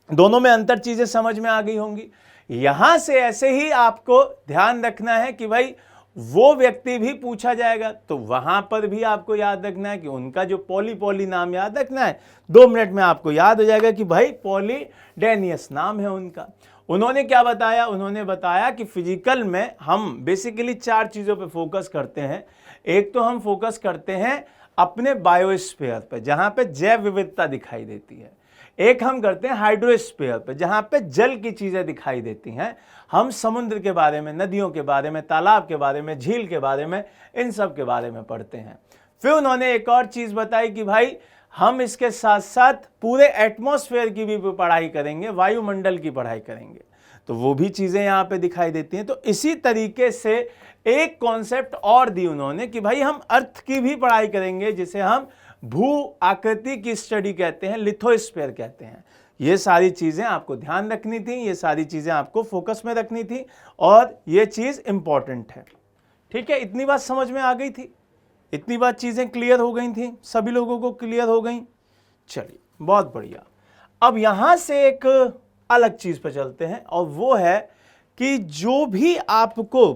दोनों में अंतर चीजें समझ में आ गई होंगी। यहां से ऐसे ही आपको ध्यान रखना है कि भाई वो व्यक्ति भी पूछा जाएगा, तो वहां पर भी आपको याद रखना है कि उनका जो पॉली नाम याद रखना है। 2 मिनट में आपको याद हो जाएगा कि भाई पॉलीडेनियस नाम है उनका। उन्होंने क्या बताया? उन्होंने बताया कि फिजिकल में हम बेसिकली 4 चीजों पे फोकस करते हैं। एक तो हम फोकस करते हैं अपने बायोस्फीयर पे, जहां पे जैव विविधता दिखाई देती है। एक हम करते हैं हाइड्रोस्फीयर पे, जहां पे जल की चीजें दिखाई देती हैं। हम समुद्र के बारे में, नदियों के बारे में, तालाब के बारे में, झील के बारे में, इन सब के बारे में पढ़ते हैं। फिर उन्होंने एक और चीज बताई कि भाई हम इसके साथ साथ पूरे एटमॉस्फेयर की भी पढ़ाई करेंगे, वायुमंडल की पढ़ाई करेंगे, तो वो भी चीजें यहाँ पे दिखाई देती हैं। तो इसी तरीके से एक कॉन्सेप्ट और दी उन्होंने कि भाई हम अर्थ की भी पढ़ाई करेंगे, जिसे हम भू आकृति की स्टडी कहते हैं, लिथोस्फीयर कहते हैं। ये सारी चीजें आपको ध्यान रखनी थी, ये सारी चीजें आपको फोकस में रखनी थी, और ये चीज इंपॉर्टेंट है। ठीक है, इतनी बात समझ में आ गई थी? इतनी बात चीजें क्लियर हो गई थी, सभी लोगों को क्लियर हो गई। चलिए बहुत बढ़िया। अब यहां से एक अलग चीज पर चलते हैं और वो है कि जो भी आपको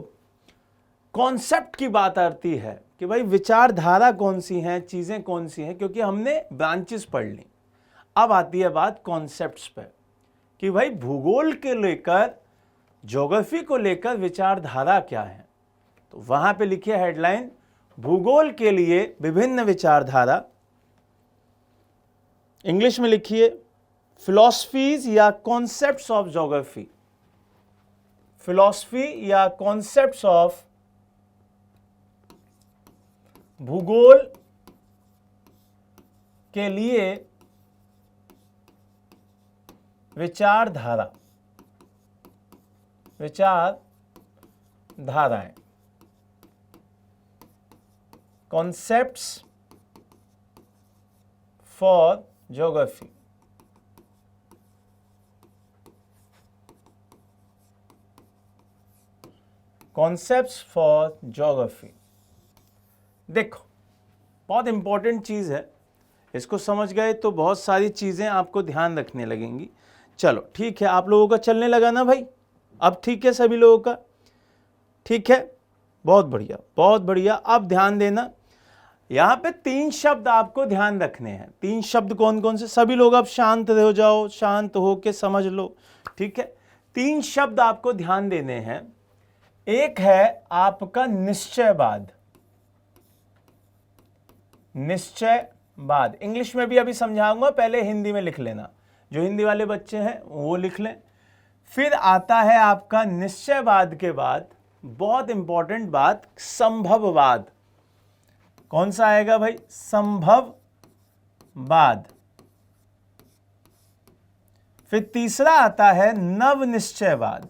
कॉन्सेप्ट की बात आती है कि भाई विचारधारा कौन सी है, चीजें कौन सी हैं, क्योंकि हमने ब्रांचेस पढ़ ली, अब आती है बात कॉन्सेप्ट्स पे कि भाई भूगोल के लेकर, ज्योग्राफी को लेकर विचारधारा क्या है। तो वहां पे लिखिए हेडलाइन, भूगोल के लिए विभिन्न विचारधारा। इंग्लिश में लिखिए फिलॉसफीज या कॉन्सेप्ट्स ऑफ ज्योग्राफी, फिलॉसफी या कॉन्सेप्ट्स ऑफ भूगोल के लिए विचारधारा, विचारधाराएं, concepts for geography. Concepts for geography. देखो बहुत इंपॉर्टेंट चीज है, इसको समझ गए तो बहुत सारी चीजें आपको ध्यान रखने लगेंगी। चलो ठीक है, आप लोगों का चलने लगा ना भाई, अब ठीक है सभी लोगों का, ठीक है, बहुत बढ़िया बहुत बढ़िया। अब ध्यान देना, यहां पे 3 शब्द आपको ध्यान रखने हैं। 3 शब्द कौन कौन से, सभी लोग अब शांत हो जाओ, शांत होके समझ लो, ठीक है। 3 शब्द आपको ध्यान देने हैं। एक है आपका निश्चयवाद, निश्चयवाद इंग्लिश में भी अभी समझाऊंगा, पहले हिंदी में लिख लेना, जो हिंदी वाले बच्चे हैं वो लिख लें। फिर आता है आपका निश्चयवाद के बाद बहुत इंपॉर्टेंट बात, संभववाद। कौन सा आएगा भाई, संभववाद। फिर तीसरा आता है नवनिश्चयवाद।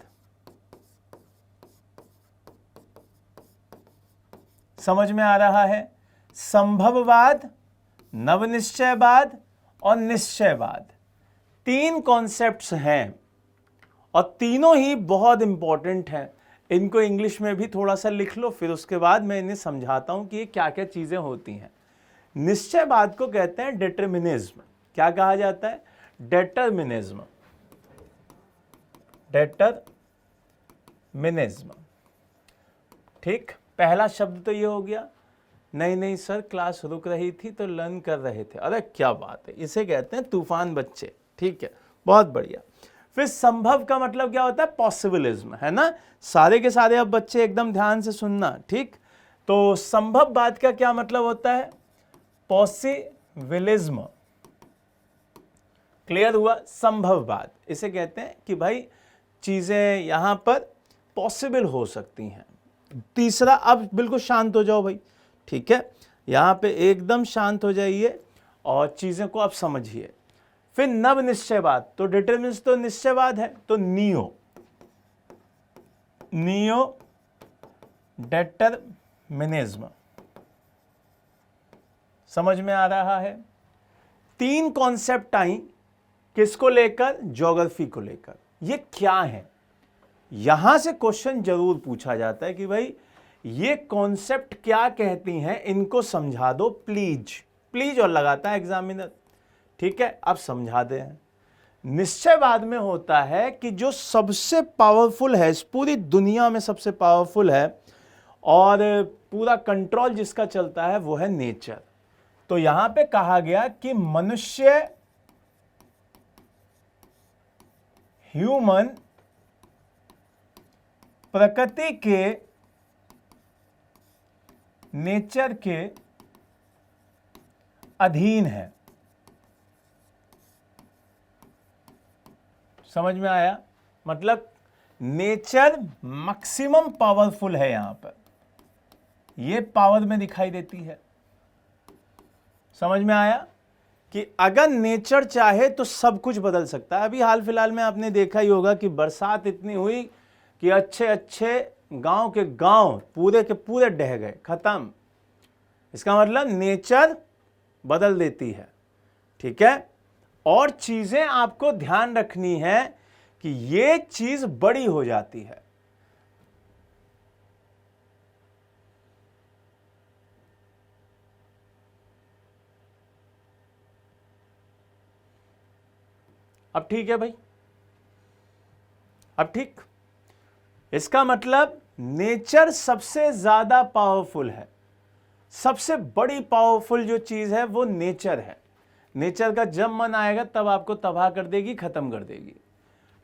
समझ में आ रहा है, संभववाद, नवनिश्चयवाद और निश्चयवाद, 3 कॉन्सेप्ट्स हैं और तीनों ही बहुत इंपॉर्टेंट हैं। इनको इंग्लिश में भी थोड़ा सा लिख लो, फिर उसके बाद मैं इन्हें समझाता हूं कि ये क्या क्या चीजें होती हैं। निश्चयवाद को कहते हैं डिटरमिनिज्म। क्या कहा जाता है, डिटरमिनिज्म, डिटरमिनिज्म। ठीक, पहला शब्द तो ये हो गया। नहीं नहीं सर क्लास रुक रही थी तो लर्न कर रहे थे, अरे क्या बात है, इसे कहते हैं तूफान बच्चे, ठीक है, बहुत बढ़िया। फिर संभव का मतलब क्या होता है, पॉसिबिलिज्म, है ना। सारे के सारे अब बच्चे एकदम ध्यान से सुनना, ठीक। तो संभववाद का क्या मतलब होता है, पॉसिबिलिज्म। क्लियर हुआ, संभववाद इसे कहते हैं कि भाई चीजें यहां पर पॉसिबल हो सकती हैं। तीसरा, अब बिल्कुल शांत हो जाओ भाई, ठीक है, यहां पे एकदम शांत हो जाइए और चीजें को आप समझिए। फिर नव निश्चयवाद, तो डिटरमिनिज्म तो निश्चयवाद है, तो नियो डिटरमिनिज्म। समझ में आ रहा है। 3 कॉन्सेप्ट आई, किसको लेकर, ज्योग्राफी को लेकर। ये क्या है, यहां से क्वेश्चन जरूर पूछा जाता है कि भाई ये कॉन्सेप्ट क्या कहती हैं, इनको समझा दो प्लीज, प्लीज और लगाता है एग्जामिनर, ठीक है। अब समझा दे हैं। निश्चयवाद में होता है कि जो सबसे पावरफुल है, इस पूरी दुनिया में सबसे पावरफुल है और पूरा कंट्रोल जिसका चलता है वो है नेचर। तो यहां पे कहा गया कि मनुष्य, ह्यूमन, प्रकृति के, नेचर के अधीन है। समझ में आया, मतलब नेचर मैक्सिमम पावरफुल है, यहां पर ये पावर में दिखाई देती है। समझ में आया कि अगर नेचर चाहे तो सब कुछ बदल सकता है। अभी हाल फिलहाल में आपने देखा ही होगा कि बरसात इतनी हुई कि अच्छे अच्छे गांव के गांव पूरे के पूरे ढह गए, खत्म। इसका मतलब नेचर बदल देती है, ठीक है। और चीजें आपको ध्यान रखनी है कि ये चीज बड़ी हो जाती है। अब ठीक है भाई, अब ठीक। इसका मतलब नेचर सबसे ज्यादा पावरफुल है, सबसे बड़ी पावरफुल जो चीज है वो नेचर है। नेचर का जब मन आएगा तब आपको तबाह कर देगी, खत्म कर देगी।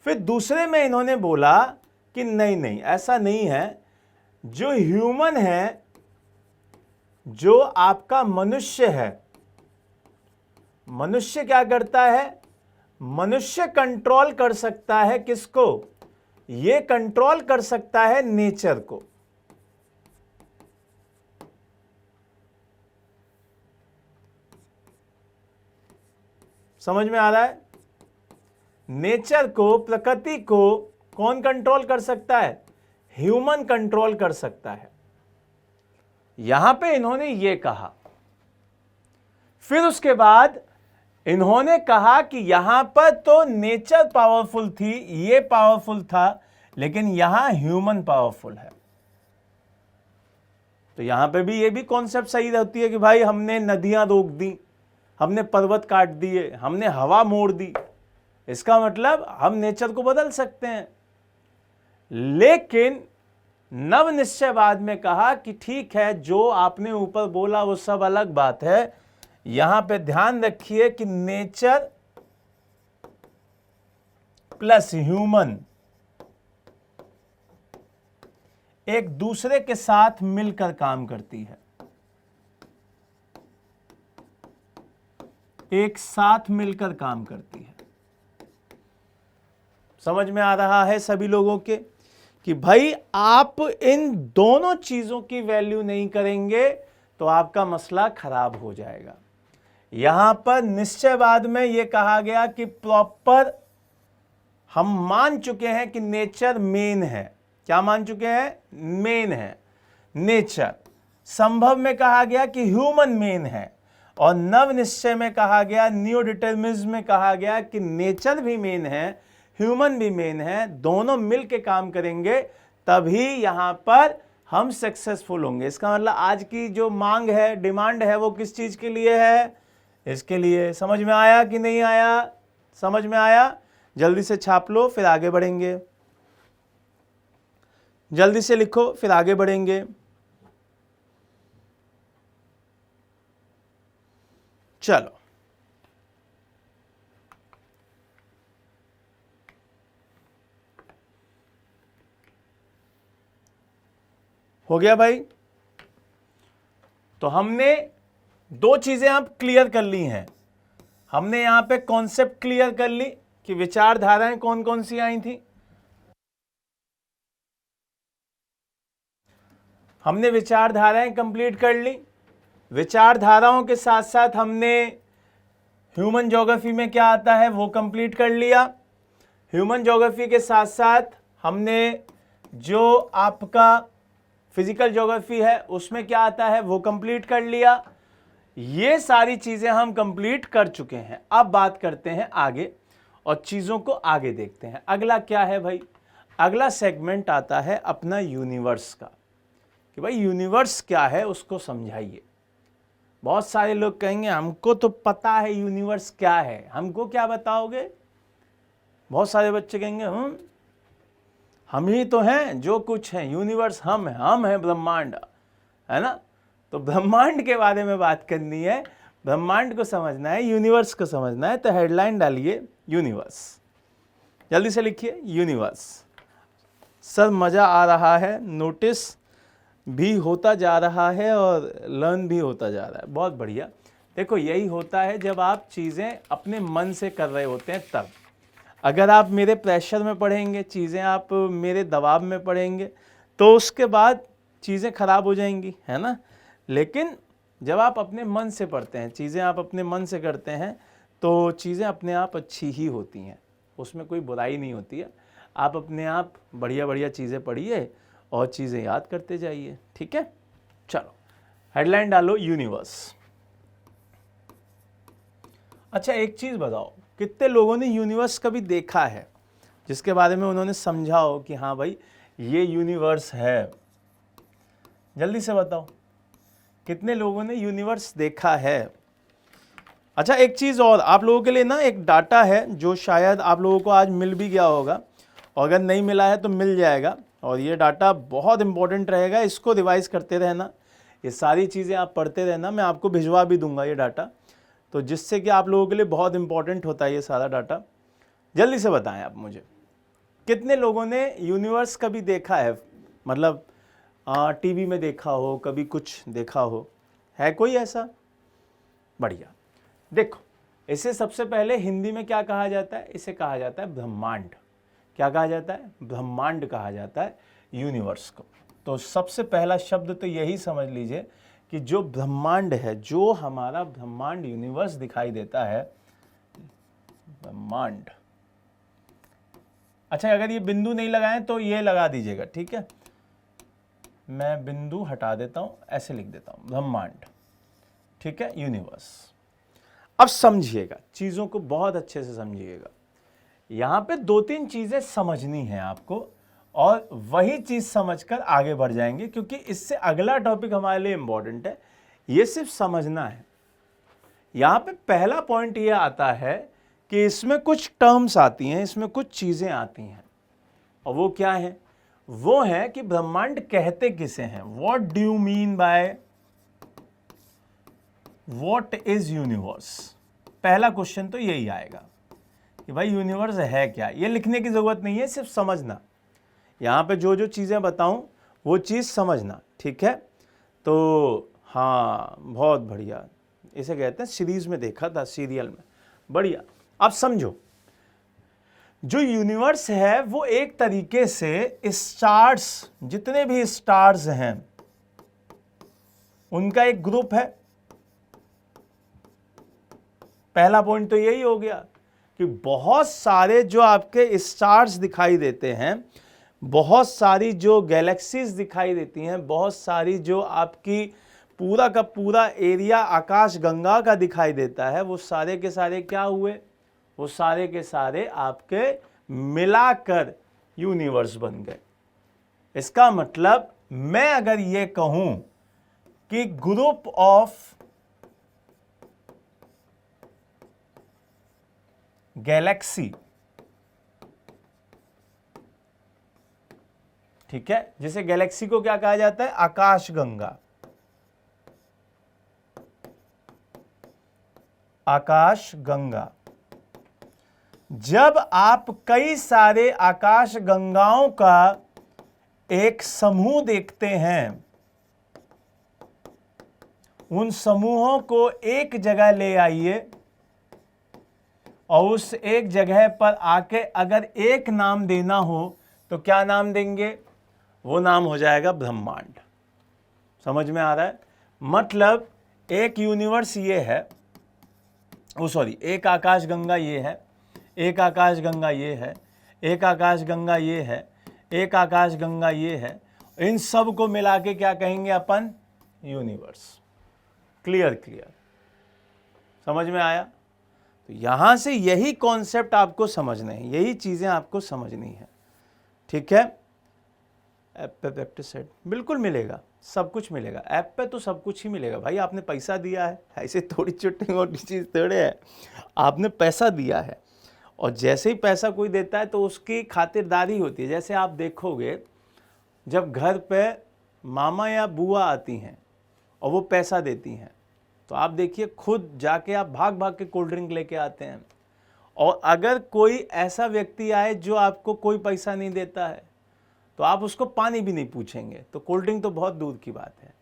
फिर दूसरे में इन्होंने बोला कि नहीं नहीं, ऐसा नहीं है। जो ह्यूमन है, जो आपका मनुष्य है, मनुष्य क्या करता है? मनुष्य कंट्रोल कर सकता है किसको? ये कंट्रोल कर सकता है नेचर को। समझ में आ रहा है? नेचर को, प्रकृति को कौन कंट्रोल कर सकता है? ह्यूमन कंट्रोल कर सकता है। यहां पे इन्होंने ये कहा। फिर उसके बाद इन्होंने कहा कि यहां पर तो नेचर पावरफुल थी, ये पावरफुल था, लेकिन यहां ह्यूमन पावरफुल है। तो यहां पे भी ये भी कॉन्सेप्ट सही रहती है कि भाई हमने नदियां रोक दी, हमने पर्वत काट दिए, हमने हवा मोड़ दी। इसका मतलब हम नेचर को बदल सकते हैं। लेकिन नवनिश्चयवाद में कहा कि ठीक है, जो आपने ऊपर बोला वो सब अलग बात है। यहां पे ध्यान रखिए कि नेचर प्लस ह्यूमन एक दूसरे के साथ मिलकर काम करती है, एक साथ मिलकर काम करती है। समझ में आ रहा है सभी लोगों के कि भाई आप इन दोनों चीजों की वैल्यू नहीं करेंगे तो आपका मसला खराब हो जाएगा। यहां पर निश्चयवाद में यह कहा गया कि प्रॉपर हम मान चुके हैं कि नेचर मेन है। क्या मान चुके हैं? मेन है नेचर। संभव में कहा गया कि ह्यूमन मेन है, और नव निश्चय में कहा गया, न्यू डिटर्मिनिज्म में कहा गया कि नेचर भी मेन है, ह्यूमन भी मेन है। दोनों मिलके काम करेंगे तभी यहां पर हम सक्सेसफुल होंगे। इसका मतलब आज की जो मांग है, डिमांड है, वो किस चीज के लिए है? इसके लिए। समझ में आया कि नहीं आया? समझ में आया? जल्दी से छाप लो, फिर आगे बढ़ेंगे। जल्दी से लिखो, फिर आगे बढ़ेंगे। चलो, हो गया भाई? तो हमने दो चीजें अब क्लियर कर ली हैं। हमने यहां पे कॉन्सेप्ट क्लियर कर ली कि विचारधाराएं कौन कौन सी आई थी। हमने विचारधाराएं कंप्लीट कर ली। विचारधाराओं के साथ साथ हमने ह्यूमन ज्योग्राफी में क्या आता है वो कंप्लीट कर लिया। ह्यूमन ज्योग्राफी के साथ साथ हमने जो आपका फिजिकल ज्योग्राफी है उसमें क्या आता है वो कंप्लीट कर लिया। ये सारी चीजें हम कंप्लीट कर चुके हैं। अब बात करते हैं आगे और चीजों को आगे देखते हैं। अगला क्या है भाई? अगला सेगमेंट आता है अपना यूनिवर्स का, कि भाई यूनिवर्स क्या है उसको समझाइए। बहुत सारे लोग कहेंगे हमको तो पता है यूनिवर्स क्या है, हमको क्या बताओगे? बहुत सारे बच्चे कहेंगे हम ही तो हैं जो कुछ हैं, यूनिवर्स हम हैं ब्रह्मांड, है ना? तो ब्रह्मांड के बारे में बात करनी है, ब्रह्मांड को समझना है, यूनिवर्स को समझना है। तो हेडलाइन डालिए यूनिवर्स, जल्दी से लिखिए यूनिवर्स। सर मज़ा आ रहा है, नोटिस भी होता जा रहा है और लर्न भी होता जा रहा है। बहुत बढ़िया। देखो यही होता है जब आप चीज़ें अपने मन से कर रहे होते हैं तब। अगर आप मेरे प्रेशर में पढ़ेंगे, चीज़ें आप मेरे दबाव में पढ़ेंगे तो उसके बाद चीज़ें ख़राब हो जाएंगी, है ना? लेकिन जब आप अपने मन से पढ़ते हैं, चीज़ें आप अपने मन से करते हैं तो चीज़ें अपने आप अच्छी ही होती हैं, उसमें कोई बुराई नहीं होती है। आप अपने आप बढ़िया बढ़िया चीज़ें पढ़िए और चीज़ें याद करते जाइए, ठीक है? चलो हेडलाइन डालो यूनिवर्स। अच्छा एक चीज़ बताओ, कितने लोगों ने यूनिवर्स कभी देखा है जिसके बारे में उन्होंने समझा हो कि हाँ भाई ये यूनिवर्स है? जल्दी से बताओ, कितने लोगों ने यूनिवर्स देखा है? अच्छा, एक चीज़ और आप लोगों के लिए ना एक डाटा है जो शायद आप लोगों को आज मिल भी गया होगा, और अगर नहीं मिला है तो मिल जाएगा, और ये डाटा बहुत इंपॉर्टेंट रहेगा, इसको रिवाइज करते रहना, ये सारी चीज़ें आप पढ़ते रहना, मैं आपको भिजवा भी दूंगा ये डाटा, तो जिससे कि आप लोगों के लिए बहुत इंपॉर्टेंट होता है ये सारा डाटा। जल्दी से बताएं आप मुझे, कितने लोगों ने यूनिवर्स कभी देखा है, मतलब टीवी में देखा हो, कभी कुछ देखा हो, है कोई ऐसा? बढ़िया। देखो, इसे सबसे पहले हिंदी में क्या कहा जाता है? इसे कहा जाता है ब्रह्मांड। क्या कहा जाता है? ब्रह्मांड कहा जाता है यूनिवर्स को। तो सबसे पहला शब्द तो यही समझ लीजिए कि जो ब्रह्मांड है, जो हमारा ब्रह्मांड यूनिवर्स दिखाई देता है, ब्रह्मांड। अच्छा, अगर ये बिंदु नहीं लगाएं तो ये लगा दीजिएगा, ठीक है? मैं बिंदु हटा देता हूं, ऐसे लिख देता हूं, ब्रह्मांड, ठीक है, यूनिवर्स। अब समझिएगा, चीजों को बहुत अच्छे से समझिएगा। यहां पे दो तीन चीजें समझनी है आपको, और वही चीज समझकर आगे बढ़ जाएंगे, क्योंकि इससे अगला टॉपिक हमारे लिए इंपॉर्टेंट है। ये सिर्फ समझना है। यहां पे पहला पॉइंट ये आता है कि इसमें कुछ टर्म्स आती हैं, इसमें कुछ चीजें आती हैं, और वो क्या है? वो है कि ब्रह्मांड कहते किसे हैं? What do you mean by what is universe? पहला क्वेश्चन तो यही आएगा कि भाई यूनिवर्स है क्या। ये लिखने की जरूरत नहीं है, सिर्फ समझना। यहां पे जो जो चीजें बताऊं वो चीज समझना, ठीक है? तो हाँ, बहुत बढ़िया। इसे कहते हैं, सीरीज में देखा था, सीरियल में। बढ़िया। अब समझो, जो यूनिवर्स है वो एक तरीके से स्टार्स, जितने भी स्टार्स हैं उनका एक ग्रुप है। पहला पॉइंट तो यही हो गया कि बहुत सारे जो आपके स्टार्स दिखाई देते हैं, बहुत सारी जो गैलेक्सीज दिखाई देती हैं, बहुत सारी जो आपकी पूरा का पूरा एरिया आकाश गंगा का दिखाई देता है, वो सारे के सारे क्या हुए? वो सारे के सारे आपके मिलाकर यूनिवर्स बन गए। इसका मतलब मैं अगर ये कहूं कि ग्रुप ऑफ गैलेक्सी, ठीक है, जिसे गैलेक्सी को क्या कहा जाता है? आकाश गंगा। आकाश गंगा। जब आप कई सारे आकाश गंगाओं का एक समूह देखते हैं, उन समूहों को एक जगह ले आइए, और उस एक जगह पर आके अगर एक नाम देना हो तो क्या नाम देंगे? वो नाम हो जाएगा ब्रह्मांड। समझ में आ रहा है? मतलब एक यूनिवर्स ये है, एक आकाश गंगा ये है, एक आकाश गंगा ये है, एक आकाश गंगा ये है, एक आकाश गंगा ये है। इन सब को मिला के क्या कहेंगे अपन? यूनिवर्स। क्लियर? समझ में आया? तो यहां से यही कॉन्सेप्ट आपको समझना है, यही चीजें आपको समझनी है, ठीक है? ऐप पे प्रैक्टिस सेट बिल्कुल मिलेगा, सब कुछ मिलेगा। ऐप पे तो सब कुछ ही मिलेगा भाई। आपने पैसा दिया है, ऐसे थोड़ी छोटी मोटी चीज़ थोड़े है। आपने पैसा दिया है, और जैसे ही पैसा कोई देता है तो उसकी खातिरदारी होती है। जैसे आप देखोगे, जब घर पे मामा या बुआ आती हैं और वो पैसा देती हैं, तो आप देखिए खुद जाके आप भाग भाग के कोल्ड ड्रिंक लेके आते हैं। और अगर कोई ऐसा व्यक्ति आए जो आपको कोई पैसा नहीं देता है, तो आप उसको पानी भी नहीं पूछेंगे, तो कोल्ड ड्रिंक तो बहुत दूर की बात है।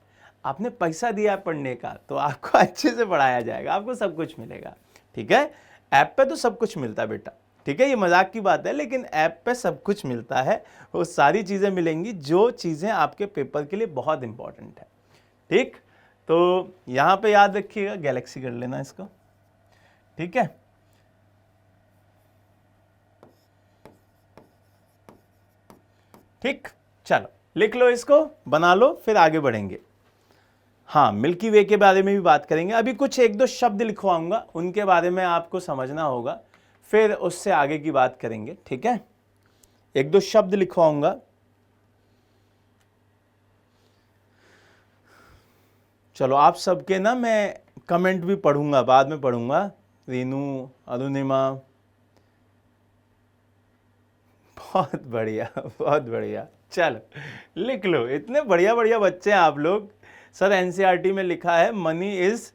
आपने पैसा दिया है पढ़ने का, तो आपको अच्छे से पढ़ाया जाएगा, आपको सब कुछ मिलेगा, ठीक है? ऐप पे तो सब कुछ मिलता है बेटा, ठीक है? ये मजाक की बात है, लेकिन ऐप पे सब कुछ मिलता है। वो सारी चीज़ें मिलेंगी जो चीज़ें आपके पेपर के लिए बहुत इंपॉर्टेंट है, ठीक? तो यहाँ पे याद रखिएगा, गैलेक्सी कर लेना इसको, ठीक है? ठीक, चलो लिख लो इसको, बना लो, फिर आगे बढ़ेंगे। हाँ, मिल्की वे के बारे में भी बात करेंगे। अभी कुछ एक दो शब्द लिखवाऊंगा, उनके बारे में आपको समझना होगा, फिर उससे आगे की बात करेंगे, ठीक है? एक दो शब्द लिखवाऊंगा। चलो, आप सबके ना मैं कमेंट भी पढ़ूंगा, बाद में पढ़ूंगा। रीनू, अरुणिमा, बहुत बढ़िया, बहुत बढ़िया। चलो लिख लो, इतने बढ़िया बढ़िया बच्चे हैं आप लोग। सर एनसीईआरटी में लिखा है money is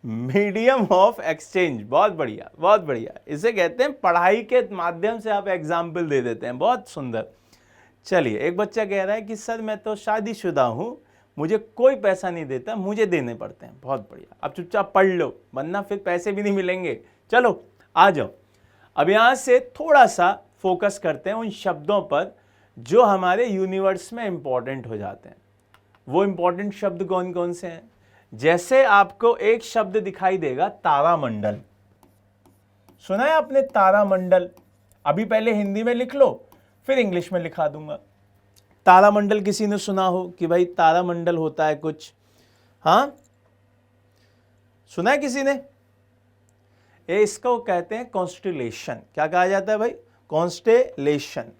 medium of exchange. बहुत बढ़िया, बहुत बढ़िया। इसे कहते हैं पढ़ाई के माध्यम से आप एग्जाम्पल दे देते हैं, बहुत सुंदर। चलिए, एक बच्चा कह रहा है कि सर मैं तो शादीशुदा हूँ, मुझे कोई पैसा नहीं देता, मुझे देने पड़ते हैं। बहुत बढ़िया, अब चुपचाप पढ़ लो, वरना फिर पैसे भी नहीं मिलेंगे। चलो आ जाओ, अब यहाँ से थोड़ा सा फोकस करते हैं उन शब्दों पर जो हमारे यूनिवर्स में इंपॉर्टेंट हो जाते हैं। वो इंपॉर्टेंट शब्द कौन कौन से हैं? जैसे आपको एक शब्द दिखाई देगा तारामंडल, सुना है आपने तारामंडल? अभी पहले हिंदी में लिख लो, फिर इंग्लिश में लिखा दूंगा। तारामंडल किसी ने सुना हो कि भाई तारामंडल होता है कुछ? हाँ, सुना है किसी ने? इसको कहते हैं कॉन्स्टेलेशन। क्या कहा जाता है भाई? कॉन्स्टेलेशन।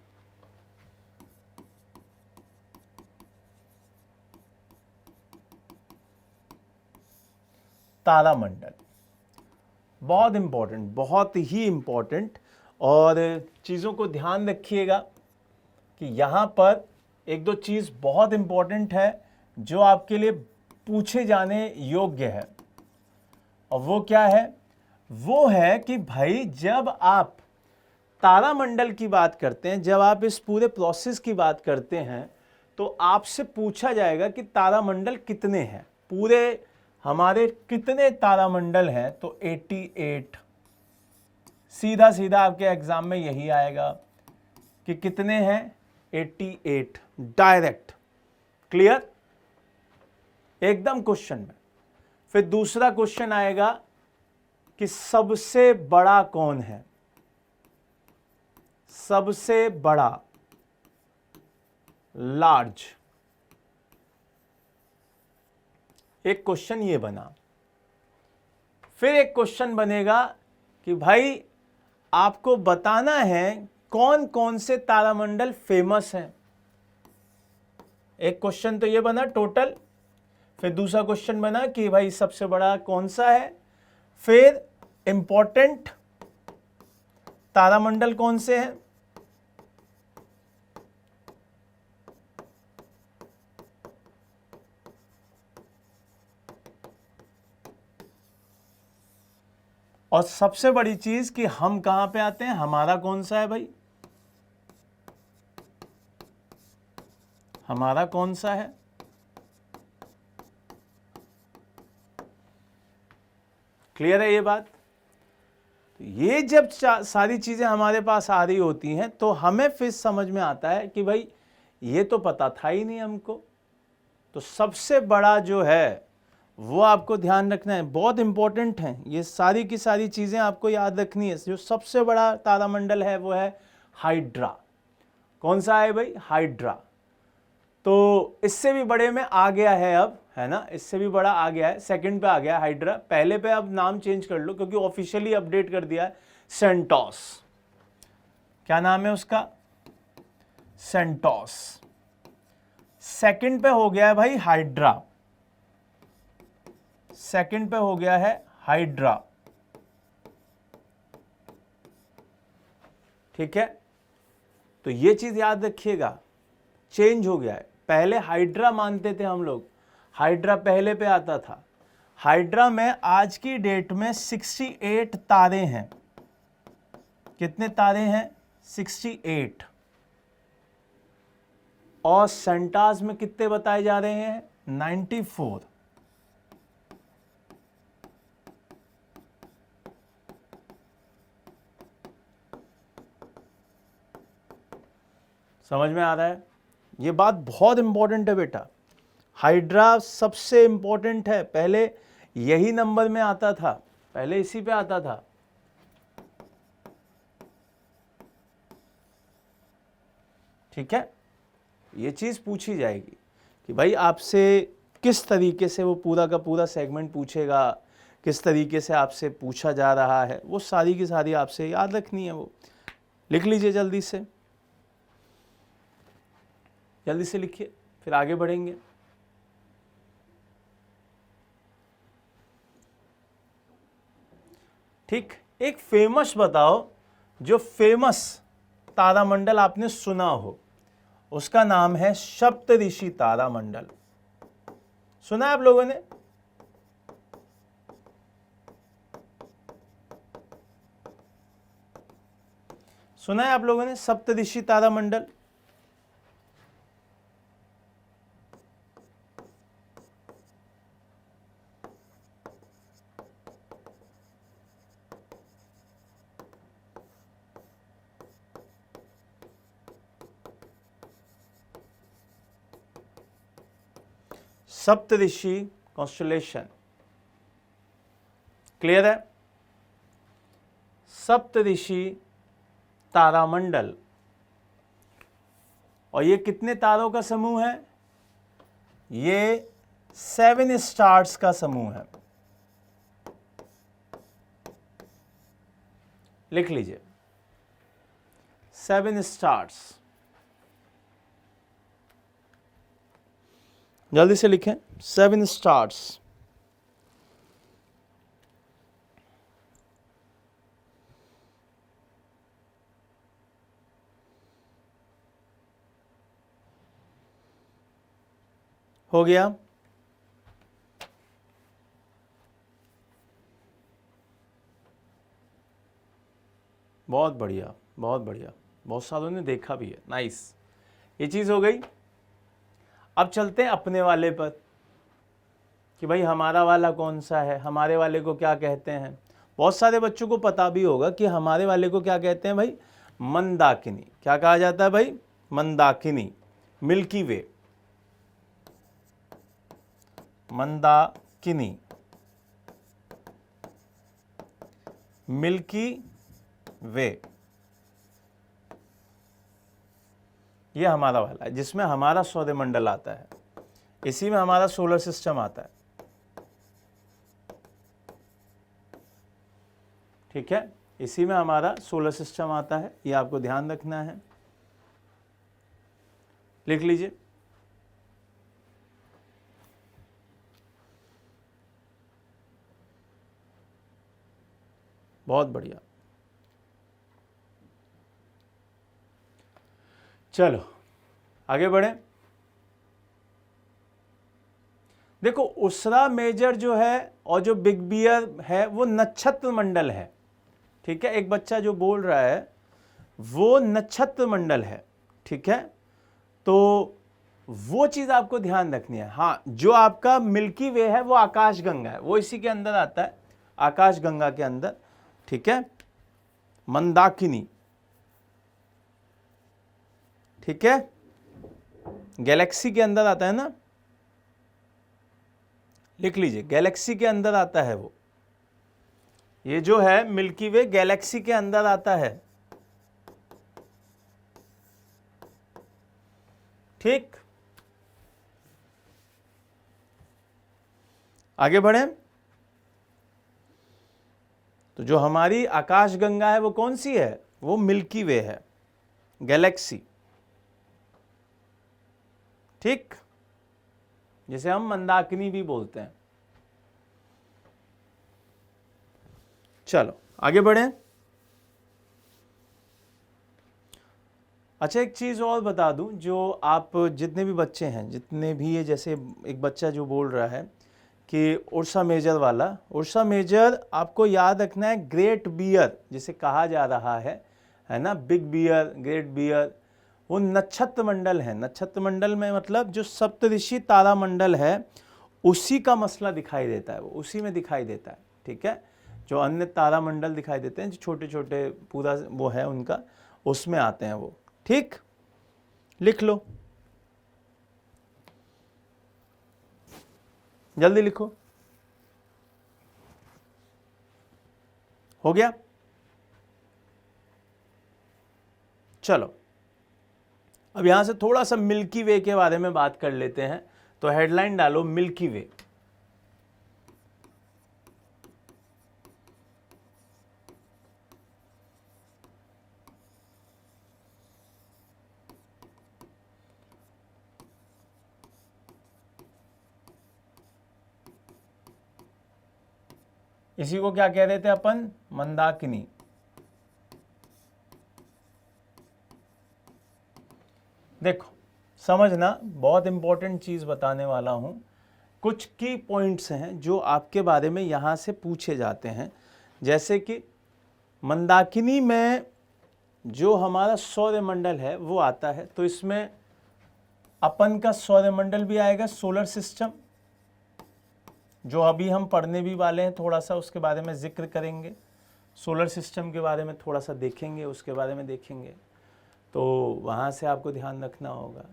तारामंडल बहुत इंपॉर्टेंट, बहुत ही इंपॉर्टेंट। और चीज़ों को ध्यान रखिएगा कि यहाँ पर एक दो चीज़ बहुत इंपॉर्टेंट है जो आपके लिए पूछे जाने योग्य है। और वो क्या है? वो है कि भाई जब आप तारामंडल की बात करते हैं, जब आप इस पूरे प्रोसेस की बात करते हैं, तो आपसे पूछा जाएगा कि तारामंडल कितने हैं, पूरे हमारे कितने तारामंडल हैं? तो 88। सीधा सीधा आपके एग्जाम में यही आएगा कि कितने हैं? 88, डायरेक्ट, क्लियर, एकदम क्वेश्चन में। फिर दूसरा क्वेश्चन आएगा कि सबसे बड़ा कौन है? सबसे बड़ा, लार्ज। एक क्वेश्चन ये बना। फिर एक क्वेश्चन बनेगा कि भाई आपको बताना है कौन कौन से तारामंडल फेमस हैं। एक क्वेश्चन तो ये बना टोटल। फिर दूसरा क्वेश्चन बना कि भाई सबसे बड़ा कौन सा है, फिर इंपॉर्टेंट तारामंडल कौन से हैं, और सबसे बड़ी चीज कि हम कहां पे आते हैं, हमारा कौन सा है भाई, हमारा कौन सा है। क्लियर है ये बात? तो ये जब सारी चीजें हमारे पास आ रही होती हैं तो हमें फिर समझ में आता है कि भाई ये तो पता था ही नहीं हमको। तो सबसे बड़ा जो है वो आपको ध्यान रखना है, बहुत इंपॉर्टेंट है ये सारी की सारी चीजें आपको याद रखनी है। जो सबसे बड़ा तारामंडल है वो है हाइड्रा। कौन सा है भाई? हाइड्रा। तो इससे भी बड़े में आ गया है अब, है ना, इससे भी बड़ा आ गया है, सेकंड पे आ गया हाइड्रा। पहले पे अब नाम चेंज कर लो क्योंकि ऑफिशियली अपडेट कर दिया है, सेंटोस। क्या नाम है उसका? सेंटोस। सेकंड पे हो गया है भाई हाइड्रा, सेकंड पे हो गया है हाइड्रा। ठीक है, तो ये चीज याद रखिएगा, चेंज हो गया है। पहले हाइड्रा मानते थे हम लोग, हाइड्रा पहले पे आता था। हाइड्रा में आज की डेट में 68 तारे हैं। कितने तारे हैं? 68। और सेंटास में कितने बताए जा रहे हैं? 94। समझ में आ रहा है? ये बात बहुत इंपॉर्टेंट है बेटा। हाइड्रा सबसे इंपॉर्टेंट है, पहले यही नंबर में आता था, पहले इसी पे आता था। ठीक है, ये चीज पूछी जाएगी कि भाई आपसे किस तरीके से वो पूरा का पूरा सेगमेंट पूछेगा, किस तरीके से आपसे पूछा जा रहा है, वो सारी की सारी आपसे याद रखनी है। वो लिख लीजिए जल्दी से, जल्दी से लिखिए, फिर आगे बढ़ेंगे। ठीक, एक फेमस बताओ, जो फेमस तारामंडल आपने सुना हो, उसका नाम है सप्तऋषि तारामंडल। सुना है आप लोगों ने? सुना है आप लोगों ने सप्तऋषि तारामंडल? सप्तऋषि कॉन्स्टलेशन क्लियर है? सप्तऋषि तारामंडल, और ये कितने तारों का समूह है? ये 7 स्टार्स का समूह है। लिख लीजिए 7 स्टार्स, जल्दी से लिखें 7 स्टार्स। हो गया? बहुत बढ़िया, बहुत बढ़िया, बहुत सालों ने देखा भी है, नाइस। ये चीज हो गई। अब चलते हैं अपने वाले पर कि भाई हमारा वाला कौन सा है, हमारे वाले को क्या कहते हैं। बहुत सारे बच्चों को पता भी होगा कि हमारे वाले को क्या कहते हैं भाई, मंदाकिनी। क्या कहा जाता है भाई? मंदाकिनी, मिल्की वे, मंदाकिनी, मिल्की वे, ये हमारा वाला है जिसमें हमारा सौरमंडल आता है, इसी में हमारा सोलर सिस्टम आता है। ठीक है, इसी में हमारा सोलर सिस्टम आता है, ये आपको ध्यान रखना है। लिख लीजिए बहुत बढ़िया। चलो आगे बढ़े। देखो उसरा मेजर जो है और जो बिग बियर है वो नक्षत्र मंडल है। ठीक है, एक बच्चा जो बोल रहा है वो नक्षत्र मंडल है। ठीक है, तो वो चीज आपको ध्यान रखनी है। हाँ, जो आपका मिल्की वे है वो आकाश गंगा है, वो इसी के अंदर आता है, आकाश गंगा के अंदर। ठीक है, मंदाकिनी, ठीक है, गैलेक्सी के अंदर आता है ना, लिख लीजिए गैलेक्सी के अंदर आता है वो। ये जो है मिल्की वे गैलेक्सी के अंदर आता है। ठीक, आगे बढ़े। तो जो हमारी आकाश गंगा है वो कौन सी है? वो मिल्की वे है, गैलेक्सी। ठीक, जिसे हम मंदाकिनी भी बोलते हैं। चलो आगे बढ़े। अच्छा, एक चीज और बता दूं, जो आप जितने भी बच्चे हैं, जितने भी ये, जैसे एक बच्चा जो बोल रहा है कि उर्सा मेजर वाला, उर्सा मेजर आपको याद रखना है ग्रेट बियर जिसे कहा जा रहा है ना, बिग बियर, ग्रेट बियर, वो नक्षत्र मंडल है। नक्षत्र मंडल में मतलब जो सप्तऋषि तारामंडल है उसी का मसला दिखाई देता है, वो उसी में दिखाई देता है। ठीक है, जो अन्य तारामंडल दिखाई देते हैं जो छोटे छोटे पूरा वो है उनका, उसमें आते हैं वो। ठीक, लिख लो, जल्दी लिखो। हो गया? चलो अब यहां से थोड़ा सा मिल्की वे के बारे में बात कर लेते हैं। तो हेडलाइन डालो मिल्की वे। इसी को क्या कह रहे थे अपन? मंदाकिनी। देखो समझना, बहुत इंपॉर्टेंट चीज बताने वाला हूं। कुछ की पॉइंट्स हैं जो आपके बारे में यहां से पूछे जाते हैं, जैसे कि मंदाकिनी में जो हमारा सौरमंडल है वो आता है, तो इसमें अपन का सौरमंडल भी आएगा, सोलर सिस्टम, जो अभी हम पढ़ने भी वाले हैं, थोड़ा सा उसके बारे में जिक्र करेंगे, सोलर सिस्टम के बारे में थोड़ा सा देखेंगे, उसके बारे में देखेंगे, तो वहाँ से आपको ध्यान रखना होगा।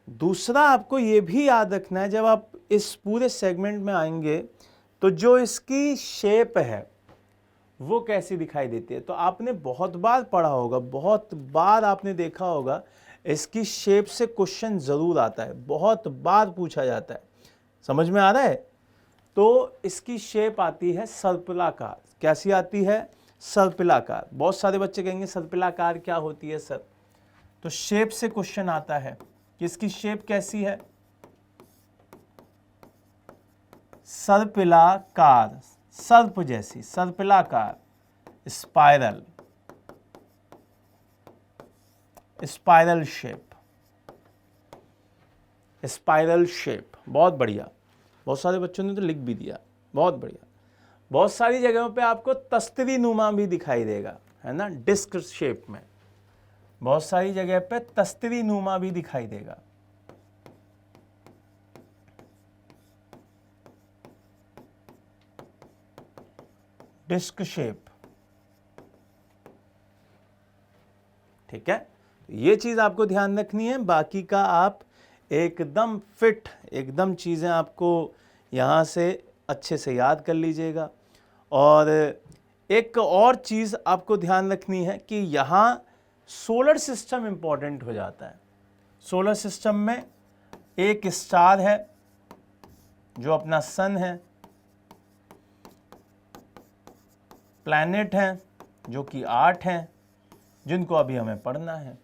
दूसरा आपको ये भी याद रखना है, जब आप इस पूरे सेगमेंट में आएंगे तो जो इसकी शेप है वो कैसी दिखाई देती है। तो आपने बहुत बार पढ़ा होगा, बहुत बार आपने देखा होगा, इसकी शेप से क्वेश्चन ज़रूर आता है, बहुत बार पूछा जाता है। समझ में आ रहा है? तो इसकी शेप आती है सर्पिलाकार। कैसी आती है? सर्पिलाकार। बहुत सारे बच्चे कहेंगे सर्पिलाकार क्या होती है सर? तो शेप से क्वेश्चन आता है कि इसकी शेप कैसी है? सर्पिलाकार, सर्प जैसी, सर्पिलाकार, spiral, spiral shape, spiral shape. बहुत बढ़िया, बहुत सारे बच्चों ने तो लिख भी दिया, बहुत बढ़िया। बहुत सारी जगहों पे आपको तस्तरी नुमा भी दिखाई देगा, है ना, डिस्क शेप में। बहुत सारी जगह पे तस्तरी नुमा भी दिखाई देगा। डिस्क शेप, ठीक है। ये चीज आपको ध्यान रखनी है, बाकी का आप एकदम फिट, एकदम चीजें आपको यहां से अच्छे से याद कर लीजिएगा। और एक और चीज आपको ध्यान रखनी है कि यहां सोलर सिस्टम इंपॉर्टेंट हो जाता है। सोलर सिस्टम में एक स्टार है जो अपना सन है, प्लैनेट हैं जो कि 8 हैं, जिनको अभी हमें पढ़ना है।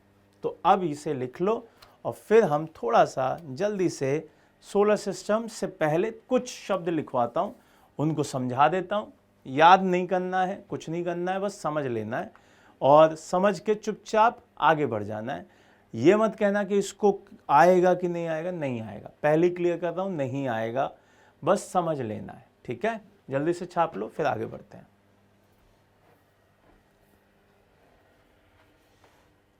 तो अब इसे लिख लो और फिर हम थोड़ा सा जल्दी से सोलर सिस्टम से पहले कुछ शब्द लिखवाता हूँ, उनको समझा देता हूँ। याद नहीं करना है, कुछ नहीं करना है, बस समझ लेना है और समझ के चुपचाप आगे बढ़ जाना है। ये मत कहना कि इसको आएगा कि नहीं आएगा, नहीं आएगा। पहले क्लियर कर रहा हूँ, नहीं आएगा, बस समझ लेना है, ठीक है। जल्दी से छाप लो, फिर आगे बढ़ते हैं।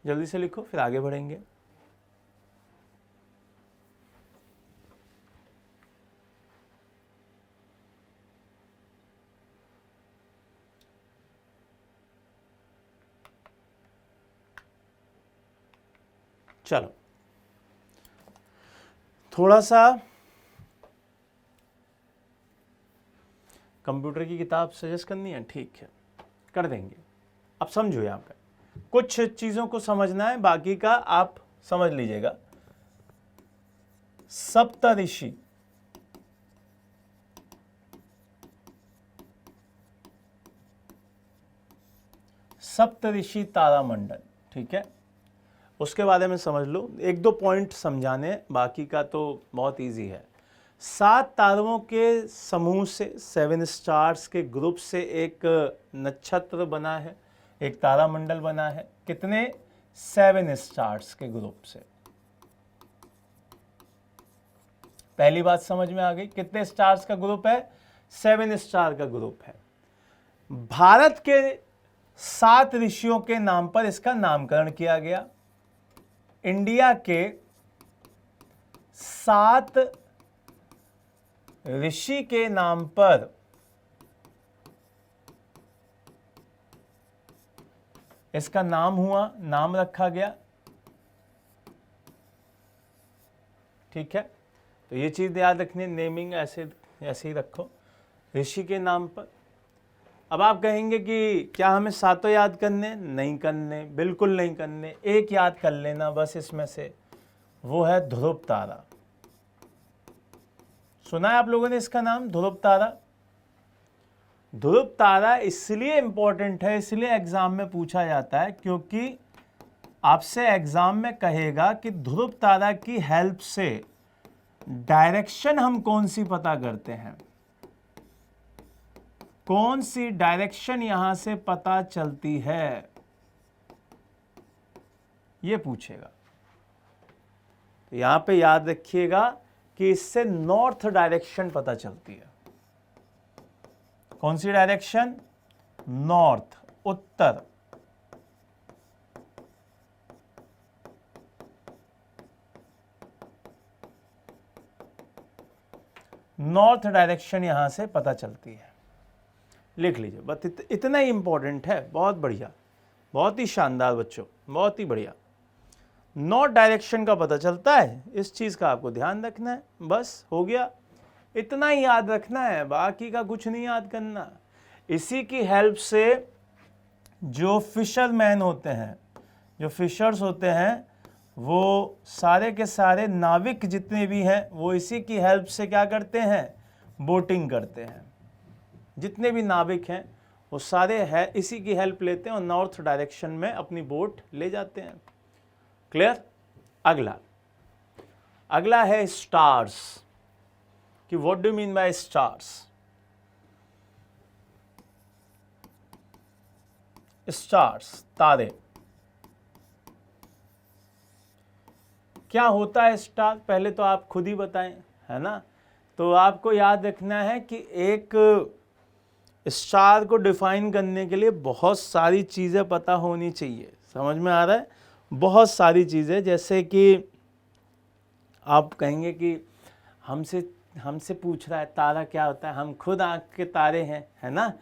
जल्दी से लिखो, फिर आगे बढ़ेंगे। चलो थोड़ा सा कंप्यूटर की किताब सजेस्ट करनी है, ठीक है, कर देंगे। अब समझो, यहाँ पे कुछ चीजों को समझना है, बाकी का आप समझ लीजिएगा। सप्तऋषि, सप्तऋषि तारामंडल, ठीक है, उसके बारे में समझ लो। एक दो पॉइंट समझाने, बाकी का तो बहुत इजी है। 7 तारों के समूह से, 7 स्टार्स के ग्रुप से एक नक्षत्र बना है, एक तारामंडल बना है। कितने? 7 स्टार्स के ग्रुप से। पहली बात समझ में आ गई, कितने स्टार्स का ग्रुप है? 7 स्टार का ग्रुप है। भारत के 7 ऋषियों के नाम पर इसका नामकरण किया गया। इंडिया के 7 ऋषि के नाम पर इसका नाम हुआ, नाम रखा गया, ठीक है। तो ये चीज याद रखनी, नेमिंग ऐसे ही रखो, ऋषि के नाम पर। अब आप कहेंगे कि क्या हमें 7 याद करने? नहीं करने, बिल्कुल नहीं करने। एक याद कर लेना बस इसमें से, वो है ध्रुव तारा। सुना है आप लोगों ने इसका नाम, ध्रुव तारा? ध्रुव तारा इसलिए इंपॉर्टेंट है, इसलिए एग्जाम में पूछा जाता है, क्योंकि आपसे एग्जाम में कहेगा कि ध्रुव तारा की हेल्प से डायरेक्शन हम कौन सी पता करते हैं। कौन सी डायरेक्शन यहां से पता चलती है, ये पूछेगा। तो यहां पे याद रखिएगा कि इससे नॉर्थ डायरेक्शन पता चलती है। कौन सी डायरेक्शन? नॉर्थ, उत्तर। नॉर्थ डायरेक्शन यहां से पता चलती है। लिख लीजिए, बस इतना ही इंपॉर्टेंट है। बहुत बढ़िया, बहुत ही शानदार बच्चों, बहुत ही बढ़िया। नॉर्थ डायरेक्शन का पता चलता है, इस चीज का आपको ध्यान रखना है, बस हो गया। इतना ही याद रखना है, बाकी का कुछ नहीं याद करना। इसी की हेल्प से जो फिशरमैन होते हैं, जो फिशर्स होते हैं, वो सारे के सारे नाविक जितने भी हैं, वो इसी की हेल्प से क्या करते हैं? बोटिंग करते हैं। जितने भी नाविक हैं वो सारे है इसी की हेल्प लेते हैं और नॉर्थ डायरेक्शन में अपनी बोट ले जाते हैं। क्लियर? अगला है स्टार्स, कि what do mean by stars? Stars, तारे। क्या होता है स्टार? पहले तो आप खुद ही बताएं, है ना? तो आपको याद रखना है कि एक स्टार को डिफाइन करने के लिए बहुत सारी चीज़ें पता होनी चाहिए। समझ में आ रहा है? बहुत सारी चीज़ें, जैसे कि आप कहेंगे कि हमसे पूछ रहा है तारा क्या होता है, हम खुद आँख के तारे हैं, है ना?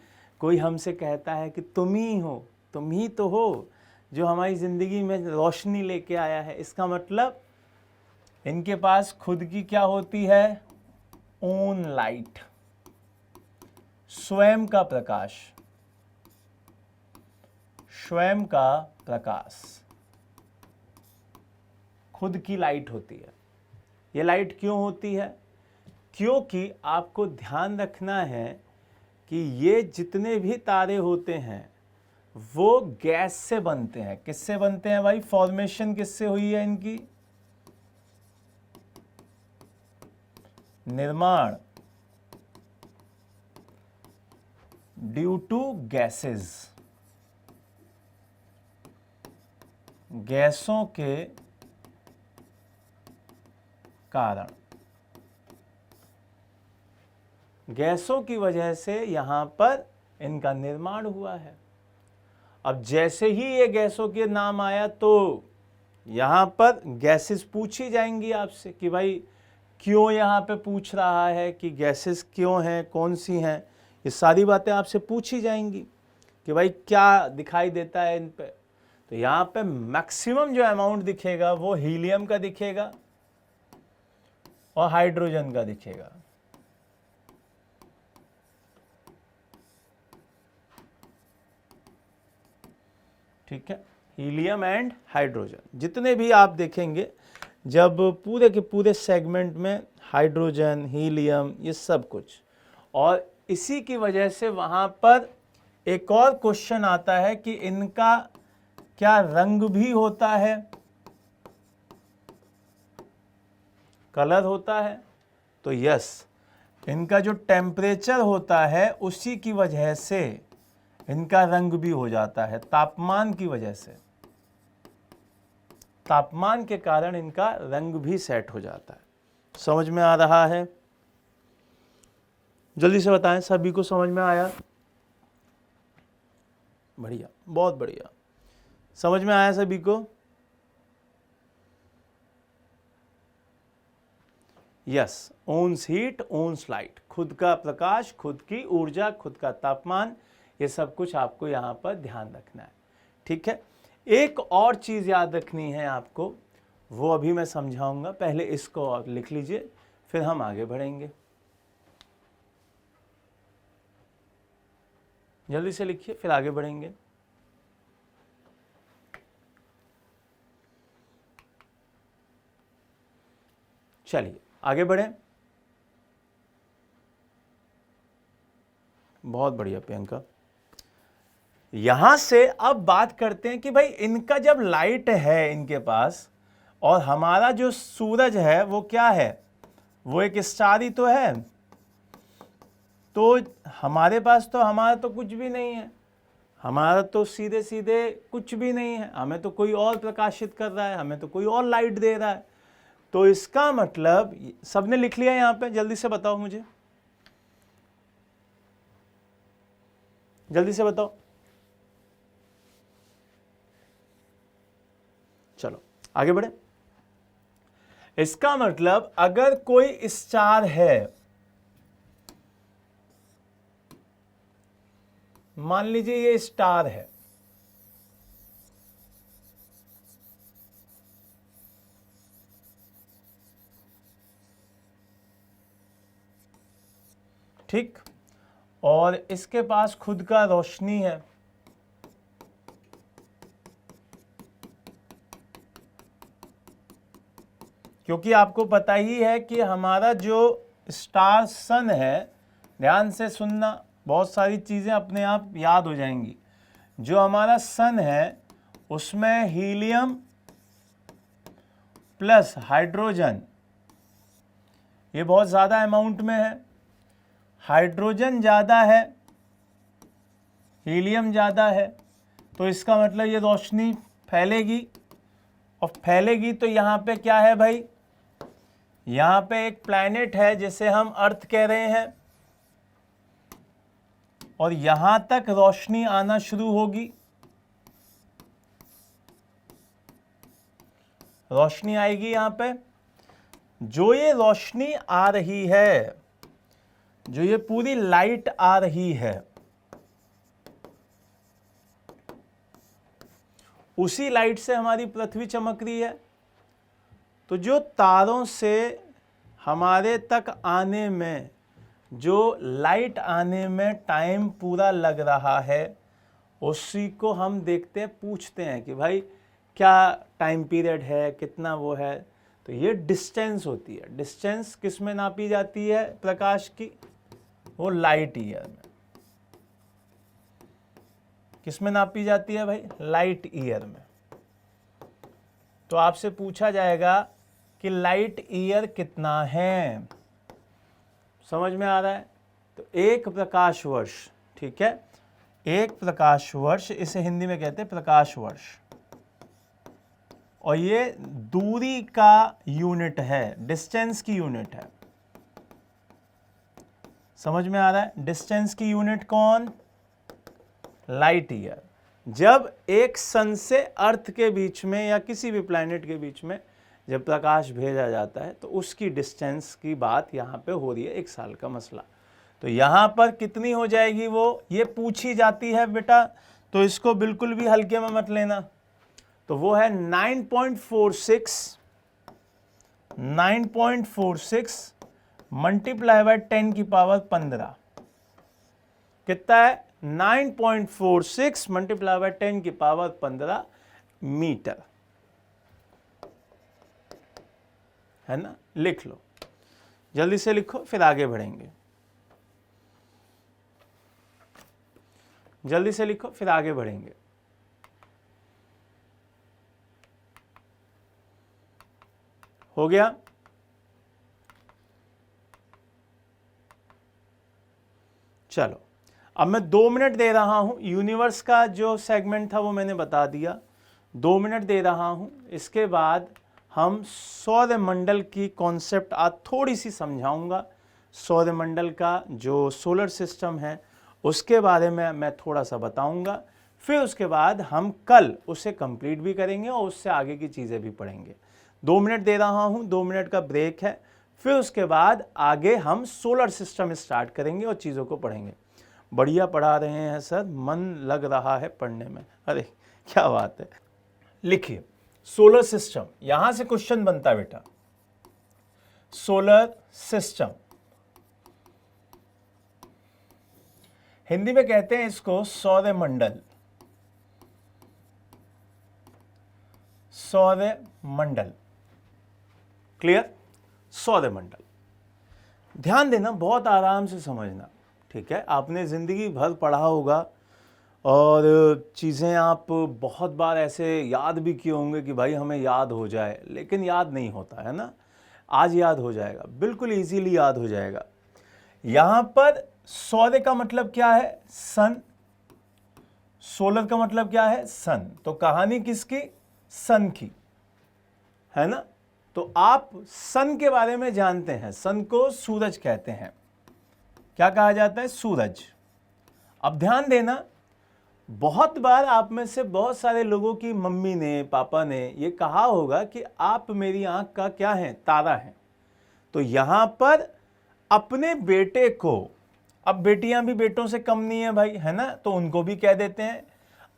कोई हमसे कहता है कि तुम ही हो, तुम ही तो हो जो हमारी ज़िंदगी में रोशनी लेके आया है। इसका मतलब इनके पास खुद की क्या होती है? ओन लाइट, स्वयं का प्रकाश, स्वयं का प्रकाश, खुद की लाइट होती है। ये लाइट क्यों होती है? क्योंकि आपको ध्यान रखना है कि ये जितने भी तारे होते हैं वो गैस से बनते हैं। किससे बनते हैं भाई? फॉर्मेशन किससे हुई है इनकी? निर्माण ड्यू टू गैसेस, गैसों के कारण, गैसों की वजह से यहां पर इनका निर्माण हुआ है। अब जैसे ही ये गैसों के नाम आया तो यहां पर गैसेस पूछी जाएंगी आपसे कि भाई क्यों यहां पे पूछ रहा है कि गैसेस क्यों हैं, कौन सी हैं। ये सारी बातें आपसे पूछी जाएंगी कि भाई क्या दिखाई देता है इन पे। तो यहां पे मैक्सिमम जो अमाउंट दिखेगा वो हीलियम का दिखेगा और हाइड्रोजन का दिखेगा। ठीक है, हीलियम एंड हाइड्रोजन जितने भी आप देखेंगे, जब पूरे के पूरे सेगमेंट में हाइड्रोजन, हीलियम, ये सब कुछ। और इसी की वजह से वहां पर एक और क्वेश्चन आता है कि इनका क्या रंग भी होता है, कलर होता है? तो यस, इनका जो टेम्परेचर होता है उसी की वजह से इनका रंग भी हो जाता है, तापमान की वजह से। तापमान के कारण इनका रंग भी सेट हो जाता है। समझ में आ रहा है? जल्दी से बताएं, सभी को समझ में आया? बढ़िया, बहुत बढ़िया। समझ में आया सभी को? Yes, owns heat owns light, खुद का प्रकाश, खुद की ऊर्जा, खुद का तापमान, ये सब कुछ आपको यहां पर ध्यान रखना है। ठीक है, एक और चीज याद रखनी है आपको, वो अभी मैं समझाऊंगा। पहले इसको और लिख लीजिए, फिर हम आगे बढ़ेंगे। जल्दी से लिखिए, फिर आगे बढ़ेंगे। चलिए आगे बढ़ें। बहुत बढ़िया प्रियंका। यहां से अब बात करते हैं कि भाई इनका जब लाइट है इनके पास, और हमारा जो सूरज है वो क्या है? वो एक स्टार ही तो है। तो हमारा तो कुछ भी नहीं है, हमारा तो सीधे सीधे कुछ भी नहीं है, हमें तो कोई और प्रकाशित कर रहा है, हमें तो कोई और लाइट दे रहा है। तो इसका मतलब सबने लिख लिया यहां पे, जल्दी से बताओ मुझे, जल्दी से बताओ। चलो आगे बढ़े। इसका मतलब अगर कोई स्टार है, मान लीजिए ये स्टार है, ठीक, और इसके पास खुद का रोशनी है, क्योंकि आपको पता ही है कि हमारा जो स्टार सन है, ध्यान से सुनना, बहुत सारी चीजें अपने आप याद हो जाएंगी। जो हमारा सन है उसमें हीलियम प्लस हाइड्रोजन, ये बहुत ज़्यादा अमाउंट में है, हाइड्रोजन ज़्यादा है, हीलियम ज़्यादा है, तो इसका मतलब ये रोशनी फैलेगी, और फैलेगी तो यहाँ पे क्या है भाई, यहाँ पे एक प्लैनेट है जिसे हम अर्थ कह रहे हैं, और यहाँ तक रोशनी आना शुरू होगी, रोशनी आएगी यहाँ पे। जो ये रोशनी आ रही है, जो ये पूरी लाइट आ रही है, उसी लाइट से हमारी पृथ्वी चमक रही है। तो जो तारों से हमारे तक आने में, जो लाइट आने में टाइम पूरा लग रहा है, उसी को हम देखते हैं, पूछते हैं कि भाई क्या टाइम पीरियड है, कितना वो है। तो ये डिस्टेंस होती है। डिस्टेंस किस में नापी जाती है प्रकाश की, वो लाइट ईयर में। किस में नापी जाती है भाई, लाइट ईयर में। तो आपसे पूछा जाएगा कि लाइट ईयर कितना है, समझ में आ रहा है। तो एक प्रकाश वर्ष, ठीक है, एक प्रकाश वर्ष, इसे हिंदी में कहते हैं प्रकाश वर्ष, और ये दूरी का यूनिट है, डिस्टेंस की यूनिट है। समझ में आ रहा है, डिस्टेंस की यूनिट कौन, लाइट ईयर। जब एक सन से अर्थ के बीच में या किसी भी प्लैनेट के बीच में जब प्रकाश भेजा जाता है, तो उसकी डिस्टेंस की बात यहाँ पे हो रही है, एक साल का मसला। तो यहाँ पर कितनी हो जाएगी वो, ये पूछी जाती है बेटा, तो इसको बिल्कुल भी हल्के में मत लेना। तो वो है 9.46 मल्टीप्लाई बाय 10 की पावर 15, कितना है, 9.46 मल्टीप्लाई बाय 10 की पावर 15 मीटर, है ना। लिख लो, जल्दी से लिखो, फिर आगे बढ़ेंगे। जल्दी से लिखो, फिर आगे बढ़ेंगे। हो गया। चलो, अब मैं 2 मिनट दे रहा हूं। यूनिवर्स का जो सेगमेंट था वो मैंने बता दिया, 2 मिनट दे रहा हूं। इसके बाद हम सौरमंडल की कॉन्सेप्ट आज थोड़ी सी समझाऊंगा। सौरमंडल का जो सोलर सिस्टम है उसके बारे में मैं थोड़ा सा बताऊंगा। फिर उसके बाद हम कल उसे कंप्लीट भी करेंगे और उससे आगे की चीज़ें भी पढ़ेंगे। 2 मिनट दे रहा हूं, 2 मिनट का ब्रेक है। फिर उसके बाद आगे हम सोलर सिस्टम स्टार्ट करेंगे और चीज़ों को पढ़ेंगे। बढ़िया पढ़ा रहे हैं सर, मन लग रहा है पढ़ने में। अरे क्या बात है। लिखिए, सोलर सिस्टम, यहां से क्वेश्चन बनता है बेटा। सोलर सिस्टम हिंदी में कहते हैं इसको सौरमंडल। सौरमंडल, क्लियर, सौरमंडल। ध्यान देना, बहुत आराम से समझना, ठीक है। आपने ज़िंदगी भर पढ़ा होगा और चीज़ें आप बहुत बार ऐसे याद भी किए होंगे कि भाई हमें याद हो जाए, लेकिन याद नहीं होता है ना। आज याद हो जाएगा, बिल्कुल इजीली याद हो जाएगा। यहाँ पर सौर्य का मतलब क्या है? सन। सोलर का मतलब क्या है? सन। तो कहानी किसकी? सन की, है ना। तो आप सन के बारे में जानते हैं, सन को सूरज कहते हैं। क्या कहा जाता है? सूरज। अब ध्यान देना, बहुत बार आप में से बहुत सारे लोगों की मम्मी ने, पापा ने ये कहा होगा कि आप मेरी आंख का क्या है? तारा है। तो यहां पर अपने बेटे को, अब बेटियां भी बेटों से कम नहीं है भाई, है ना, तो उनको भी कह देते हैं।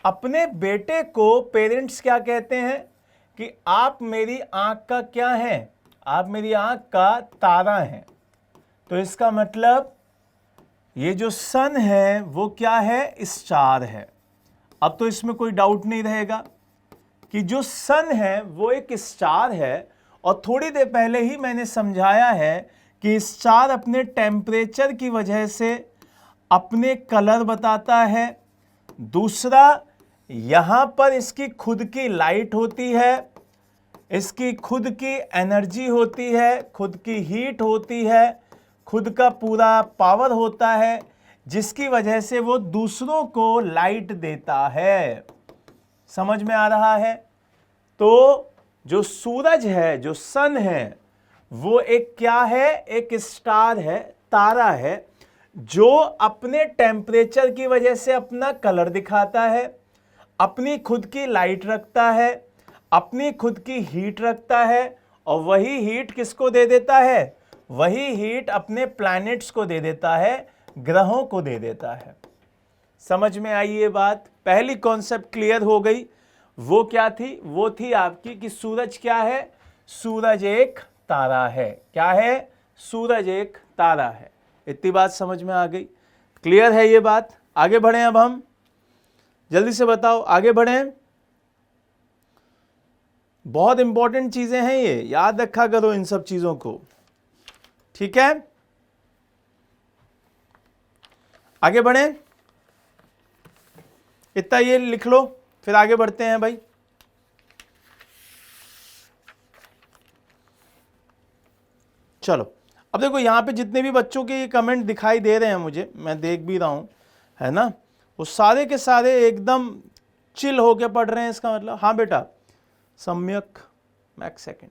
अपने बेटे को पेरेंट्स क्या कहते हैं? कि आप मेरी आंख का क्या है? आप मेरी आंख का तारा हैं। तो इसका मतलब ये जो सन है वो क्या है? स्टार है। अब तो इसमें कोई डाउट नहीं रहेगा कि जो सन है वो एक स्टार है। और थोड़ी देर पहले ही मैंने समझाया है कि स्टार अपने टेम्परेचर की वजह से अपने कलर बताता है। दूसरा, यहां पर इसकी खुद की लाइट होती है, इसकी खुद की एनर्जी होती है, खुद की हीट होती है, खुद का पूरा पावर होता है, जिसकी वजह से वो दूसरों को लाइट देता है। समझ में आ रहा है? तो जो सूरज है, जो सन है, वो एक क्या है? एक स्टार है, तारा है, जो अपने टेम्परेचर की वजह से अपना कलर दिखाता है, अपनी खुद की लाइट रखता है, अपनी खुद की हीट रखता है, और वही हीट किसको दे देता है? वही हीट अपने प्लैनेट्स को दे देता है, ग्रहों को दे देता है। समझ में आई ये बात? पहली कॉन्सेप्ट क्लियर हो गई। वो क्या थी? वो थी आपकी कि सूरज क्या है? सूरज एक तारा है। क्या है? सूरज एक तारा है। इतनी बात समझ में आ गई? क्लियर है ये बात? आगे बढ़ें अब हम, जल्दी से बताओ, आगे बढ़ें। बहुत इंपॉर्टेंट चीजें हैं ये, याद रखा करो इन सब चीजों को, ठीक है। आगे बढ़ें, इतना ये लिख लो, फिर आगे बढ़ते हैं भाई। चलो, अब देखो यहां पे जितने भी बच्चों के ये कमेंट दिखाई दे रहे हैं मुझे, मैं देख भी रहा हूं, है ना, वो सारे के सारे एकदम चिल होके पढ़ रहे हैं। इसका मतलब, हाँ बेटा, सम्यक मैक्स सेकंड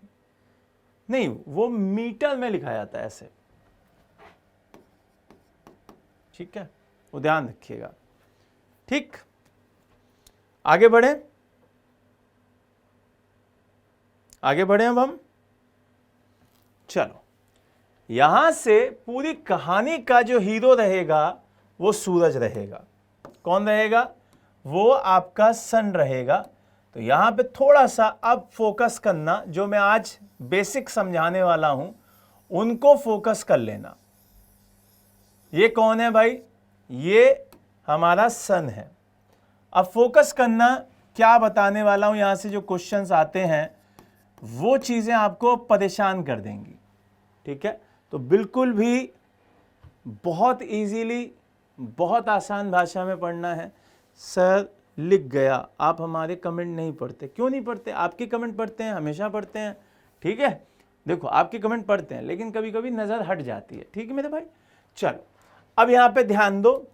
नहीं, वो मीटर में लिखा जाता है ऐसे, ठीक है, वो ध्यान रखिएगा। ठीक, आगे बढ़े, आगे बढ़े अब हम। चलो, यहां से पूरी कहानी का जो हीरो रहेगा वो सूरज रहेगा। कौन रहेगा? वो आपका सन रहेगा। तो यहां पे थोड़ा सा अब फोकस करना, जो मैं आज बेसिक समझाने वाला हूं उनको फोकस कर लेना। ये कौन है भाई? ये हमारा सन है। अब फोकस करना, क्या बताने वाला हूं, यहां से जो क्वेश्चंस आते हैं वो चीजें आपको परेशान कर देंगी, ठीक है। तो बिल्कुल भी बहुत इजीली, बहुत आसान भाषा में पढ़ना है। सर लिख गया, आप हमारे कमेंट नहीं पढ़ते। क्यों नहीं पढ़ते? आपके कमेंट पढ़ते हैं, हमेशा पढ़ते हैं, ठीक है। देखो, आपके कमेंट पढ़ते हैं, लेकिन कभी कभी नजर हट जाती है, ठीक है मेरे भाई। चलो, अब यहां पे ध्यान दो,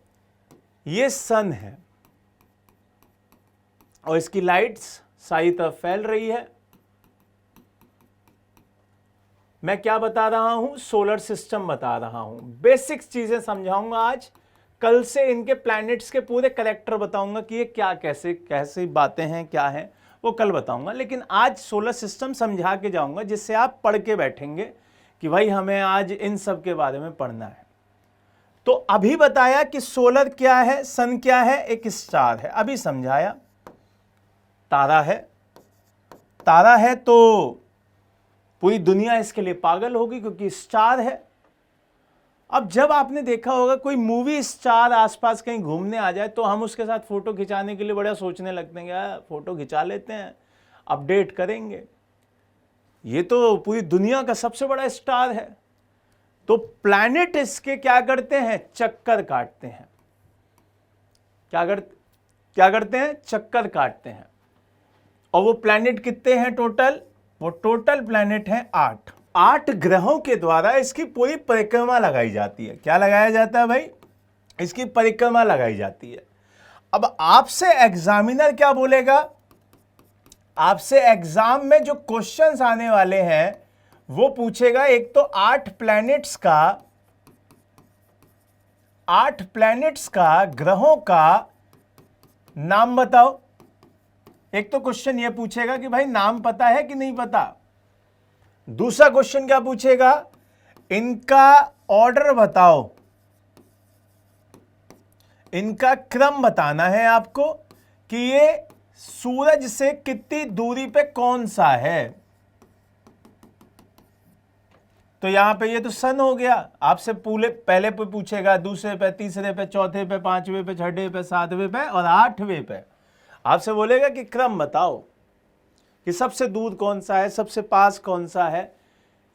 ये सन है और इसकी लाइट्स सारी तरफ फैल रही है। मैं क्या बता रहा हूं? सोलर सिस्टम बता रहा हूं। बेसिक्स चीजें समझाऊंगा आज। कल से इनके प्लैनेट्स के पूरे करेक्टर बताऊंगा कि ये क्या, कैसे कैसे बातें हैं, क्या हैं, वो कल बताऊंगा। लेकिन आज सोलर सिस्टम समझा के जाऊंगा, जिससे आप पढ़ के बैठेंगे कि भाई हमें आज इन सब के बारे में पढ़ना है। तो अभी बताया कि सोलर क्या है, सन क्या है, एक स्टार है, अभी समझाया। तारा है, तारा है तो पूरी दुनिया इसके लिए पागल होगी क्योंकि स्टार है। अब जब आपने देखा होगा कोई मूवी स्टार आसपास कहीं घूमने आ जाए तो हम उसके साथ फोटो खिंचाने के लिए बड़ा सोचने लगते हैं, यार फोटो खिंचा लेते हैं, अपडेट करेंगे। ये तो पूरी दुनिया का सबसे बड़ा स्टार है। तो प्लैनेट इसके क्या करते हैं? चक्कर काटते हैं। क्या करते हैं? चक्कर काटते हैं। और वो प्लैनेट कितने हैं टोटल? वो टोटल प्लैनेट हैं 8 ग्रहों के द्वारा इसकी पूरी परिक्रमा लगाई जाती है। क्या लगाया जाता है भाई? इसकी परिक्रमा लगाई जाती है। अब आपसे एग्जामिनर क्या बोलेगा, आपसे एग्जाम में जो क्वेश्चंस आने वाले हैं वो पूछेगा, एक तो 8 प्लैनेट्स का ग्रहों का नाम बताओ। एक तो क्वेश्चन ये पूछेगा कि भाई नाम पता है कि नहीं पता। दूसरा क्वेश्चन क्या पूछेगा, इनका ऑर्डर बताओ, इनका क्रम बताना है आपको कि ये सूरज से कितनी दूरी पे कौन सा है। तो यहां पे ये तो सन हो गया, आपसे पहले पे पूछेगा, दूसरे पे, तीसरे पे, चौथे पे, पांचवें पे, छठे पे, सातवें पे और आठवें पे आपसे बोलेगा कि क्रम बताओ कि सबसे दूर कौन सा है, सबसे पास कौन सा है,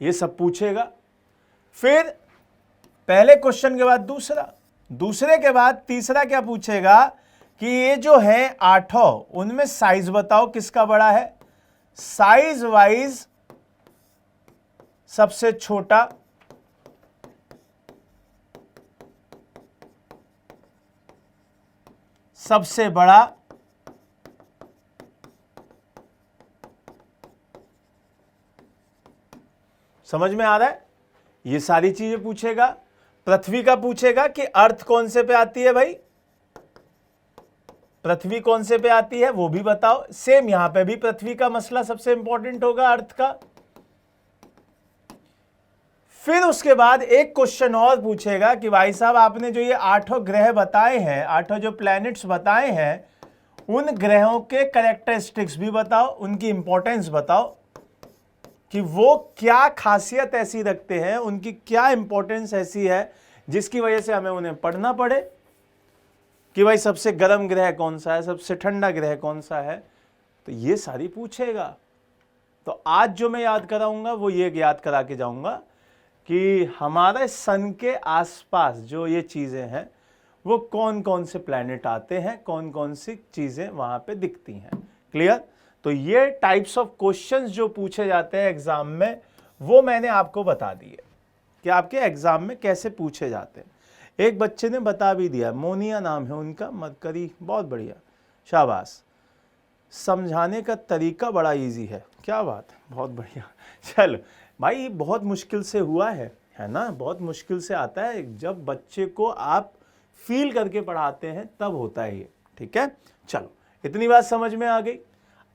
ये सब पूछेगा। फिर पहले क्वेश्चन के बाद दूसरे के बाद तीसरा क्या पूछेगा कि ये जो है 8 उनमें साइज बताओ किसका बड़ा है। साइज वाइज सबसे छोटा, सबसे बड़ा, समझ में आ रहा है, ये सारी चीजें पूछेगा। पृथ्वी का पूछेगा कि अर्थ कौन से पे आती है भाई, पृथ्वी कौन से पे आती है वो भी बताओ। सेम यहां पे भी पृथ्वी का मसला सबसे इंपॉर्टेंट होगा, अर्थ का। फिर उसके बाद एक क्वेश्चन और पूछेगा कि भाई साहब आपने जो ये 8 ग्रह बताए हैं, 8 जो प्लैनेट्स बताए हैं, उन ग्रहों के कैरेक्टरिस्टिक्स भी बताओ, उनकी इंपॉर्टेंस बताओ कि वो क्या खासियत ऐसी रखते हैं, उनकी क्या इंपॉर्टेंस ऐसी है जिसकी वजह से हमें उन्हें पढ़ना पड़े। कि भाई सबसे गर्म ग्रह कौन सा है, सबसे ठंडा ग्रह कौन सा है, तो ये सारी पूछेगा। तो आज जो मैं याद कराऊंगा वो ये याद करा के जाऊंगा कि हमारे सन के आसपास जो ये चीजें हैं वो कौन कौन से प्लैनेट आते हैं, कौन कौन सी चीजें वहां पे दिखती हैं। क्लियर? तो ये टाइप्स ऑफ क्वेश्चंस जो पूछे जाते हैं एग्जाम में वो मैंने आपको बता दिए कि आपके एग्जाम में कैसे पूछे जाते हैं। एक बच्चे ने बता भी दिया, मोनिया नाम है उनका, मरकरी, बहुत बढ़िया, शाबाश। समझाने का तरीका बड़ा इजी है, क्या बात है, बहुत बढ़िया। चलो भाई, बहुत मुश्किल से हुआ है ना, बहुत मुश्किल से आता है। जब बच्चे को आप फील करके पढ़ाते हैं तब होता है ये, ठीक है। चलो, इतनी बात समझ में आ गई।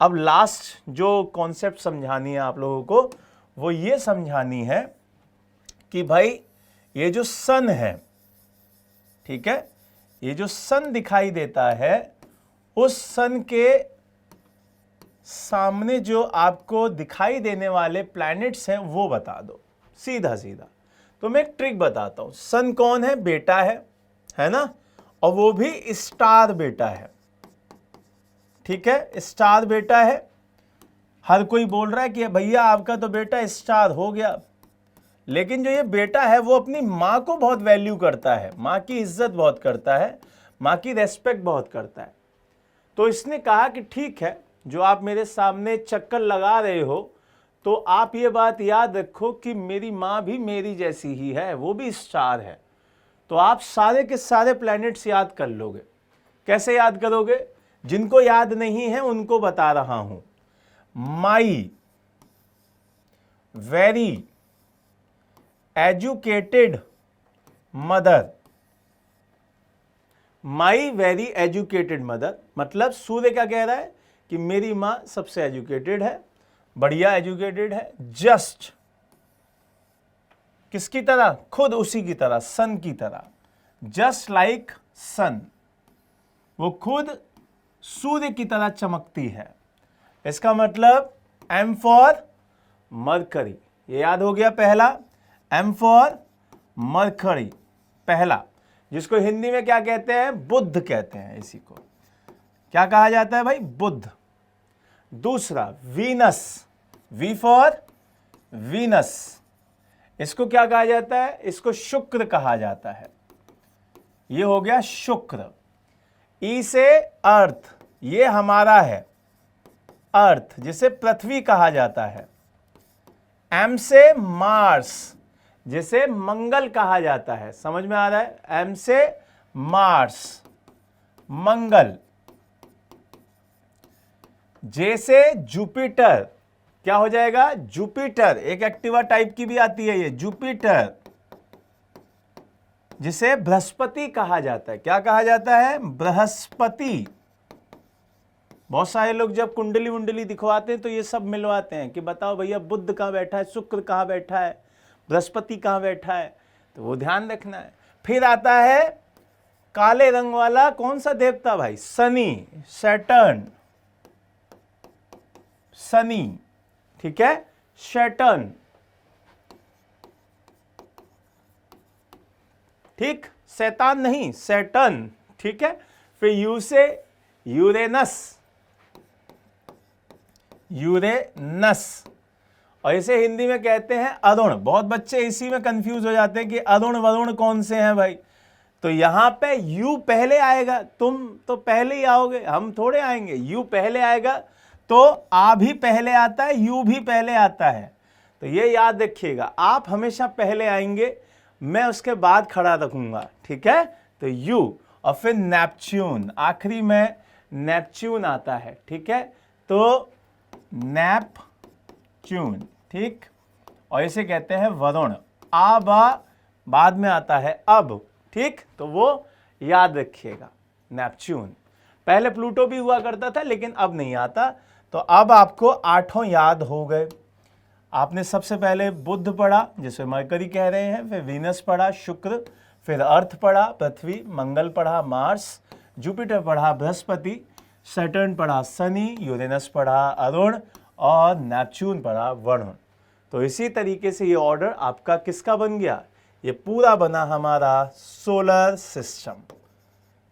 अब लास्ट जो कॉन्सेप्ट समझानी है आप लोगों को वो ये समझानी है कि भाई ये जो सन है, ठीक है, ये जो सन दिखाई देता है, उस सन के सामने जो आपको दिखाई देने वाले प्लैनेट्स हैं वो बता दो, सीधा सीधा। तो मैं एक ट्रिक बताता हूं। सन कौन है? बेटा है ना, और वो भी स्टार बेटा है, ठीक है, स्टार बेटा है। हर कोई बोल रहा है कि भैया आपका तो बेटा स्टार हो गया, लेकिन जो ये बेटा है वो अपनी माँ को बहुत वैल्यू करता है, माँ की इज्जत बहुत करता है, माँ की रेस्पेक्ट बहुत करता है। तो इसने कहा कि ठीक है, जो आप मेरे सामने चक्कर लगा रहे हो तो आप ये बात याद रखो कि मेरी माँ भी मेरी जैसी ही है, वो भी स्टार है। तो आप सारे के सारे प्लैनेट्स याद कर लोगे। कैसे याद करोगे? जिनको याद नहीं है उनको बता रहा हूं। माई वेरी एजुकेटेड मदर, माई वेरी एजुकेटेड मदर मतलब सूर्य क्या कह रहा है कि मेरी मां सबसे एजुकेटेड है, बढ़िया एजुकेटेड है। जस्ट किसकी तरह? खुद उसी की तरह, सन की तरह, जस्ट लाइक सन, वो खुद सूर्य की तरह चमकती है। इसका मतलब एम फॉर मरकरी, ये याद हो गया पहला, एम फॉर मरकरी पहला, जिसको हिंदी में क्या कहते हैं? बुध कहते हैं। इसी को क्या कहा जाता है भाई? बुध। दूसरा वीनस, वी फॉर वीनस, इसको क्या कहा जाता है? इसको शुक्र कहा जाता है। ये हो गया शुक्र। ई से अर्थ, ये हमारा है अर्थ, जिसे पृथ्वी कहा जाता है। एम से मार्स, जिसे मंगल कहा जाता है। समझ में आ रहा है? एम से मार्स, मंगल। जे से जुपिटर, क्या हो जाएगा? जुपिटर। एक एक्टिवा टाइप की भी आती है ये, जुपिटर, जिसे बृहस्पति कहा जाता है। क्या कहा जाता है? बृहस्पति। बहुत सारे लोग जब कुंडली वुंडली दिखवाते हैं तो ये सब मिलवाते हैं कि बताओ भैया बुध कहाँ बैठा है, शुक्र कहाँ बैठा है, बृहस्पति कहाँ बैठा है, तो वो ध्यान रखना है। फिर आता है काले रंग वाला, कौन सा देवता भाई? शनि, सैटर्न, शनि, ठीक है, सैटर्न, ठीक, शैतान नहीं, सैटर्न, ठीक है। फिर यू से यूरेनस, यूरेनस, और इसे हिंदी में कहते हैं अरुण। बहुत बच्चे इसी में कंफ्यूज हो जाते हैं कि अरुण वरुण कौन से हैं भाई। तो यहां पे यू पहले आएगा, तुम तो पहले ही आओगे, हम थोड़े आएंगे। यू पहले आएगा तो आ भी पहले आता है, यू भी पहले आता है। तो ये याद रखिएगा, आप हमेशा पहले आएंगे, मैं उसके बाद खड़ा रखूंगा, ठीक है। तो यू, और फिर नेपच्यून, आखिरी में नेपच्यून आता है, ठीक है। तो नेपच्यून, ठीक, और इसे कहते हैं वरुण। आ बा बाद में आता है अब, ठीक, तो वो याद रखिएगा, नेपच्यून। पहले प्लूटो भी हुआ करता था लेकिन अब नहीं आता। तो अब आपको 8 याद हो गए। आपने सबसे पहले बुध पढ़ा जिसे मरकरी कह रहे हैं, फिर वीनस पढ़ा, शुक्र, फिर अर्थ पढ़ा, पृथ्वी, मंगल पढ़ा, मार्स, जुपिटर पढ़ा, बृहस्पति, सैटर्न पढ़ा, शनि, यूरेनस पढ़ा, अरुण, और नेपच्यून पढ़ा, वरुण। तो इसी तरीके से ये ऑर्डर आपका किसका बन गया? ये पूरा बना हमारा सोलर सिस्टम।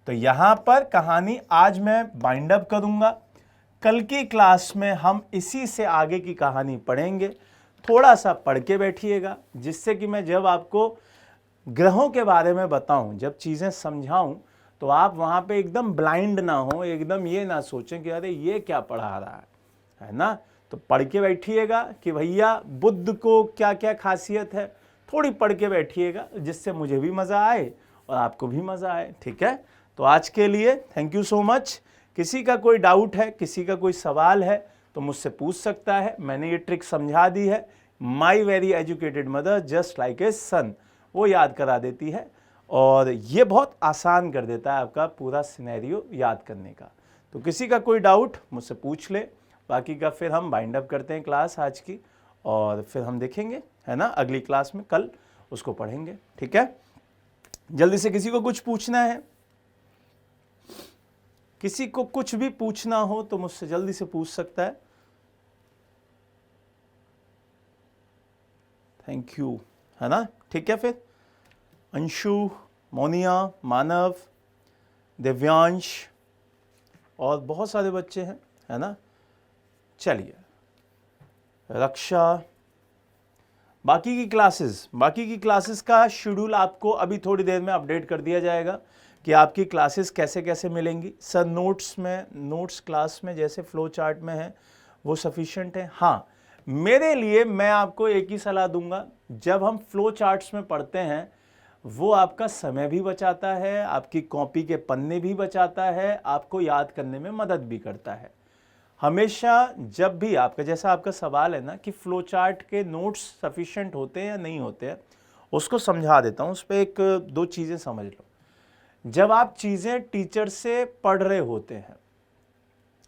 तो यहां पर कहानी आज मैं बाइंड अप करूंगा। कल की क्लास में हम इसी से आगे की कहानी पढ़ेंगे। थोड़ा सा पढ़ के बैठिएगा, जिससे कि मैं जब आपको ग्रहों के बारे में बताऊं, जब चीज़ें समझाऊं, तो आप वहां पे एकदम ब्लाइंड ना हो, एकदम ये ना सोचें कि अरे ये क्या पढ़ा रहा है ना। तो पढ़ के बैठिएगा कि भैया बुध को क्या क्या खासियत है, थोड़ी पढ़ के बैठिएगा, जिससे मुझे भी मज़ा आए और आपको भी मज़ा आए, ठीक है। तो आज के लिए थैंक यू सो मच। किसी का कोई डाउट है, किसी का कोई सवाल है तो मुझसे पूछ सकता है। मैंने ये ट्रिक समझा दी है। My very educated mother just like a son, वो याद करा देती है और ये बहुत आसान कर देता है आपका पूरा सिनेरियो याद करने का। तो किसी का कोई डाउट मुझसे पूछ ले, बाकी का फिर हम बाइंड अप करते हैं क्लास आज की, और फिर हम देखेंगे, है ना, अगली क्लास में कल उसको पढ़ेंगे, ठीक है। जल्दी से किसी को कुछ पूछना है, किसी को कुछ भी पूछना हो तो मुझसे जल्दी से पूछ सकता है। थैंक यू, है ना, ठीक है। फिर अंशु, मोनिया, मानव, दिव्यांश और बहुत सारे बच्चे हैं, है ना। चलिए, रक्षा, बाकी की क्लासेस का शेड्यूल आपको अभी थोड़ी देर में अपडेट कर दिया जाएगा कि आपकी क्लासेस कैसे कैसे मिलेंगी। सर नोट्स क्लास में जैसे फ्लो चार्ट में है वो सफिशिएंट है। हाँ, मेरे लिए मैं आपको एक ही सलाह दूंगा, जब हम फ्लो चार्ट्स में पढ़ते हैं वो आपका समय भी बचाता है, आपकी कॉपी के पन्ने भी बचाता है, आपको याद करने में मदद भी करता है। हमेशा जब भी आपका, जैसा आपका सवाल है ना कि फ्लो चार्ट के नोट्स सफिशिएंट होते हैं या नहीं होते हैं, उसको समझा देता हूँ। उस पर एक दो चीज़ें समझ लो। जब आप चीज़ें टीचर से पढ़ रहे होते हैं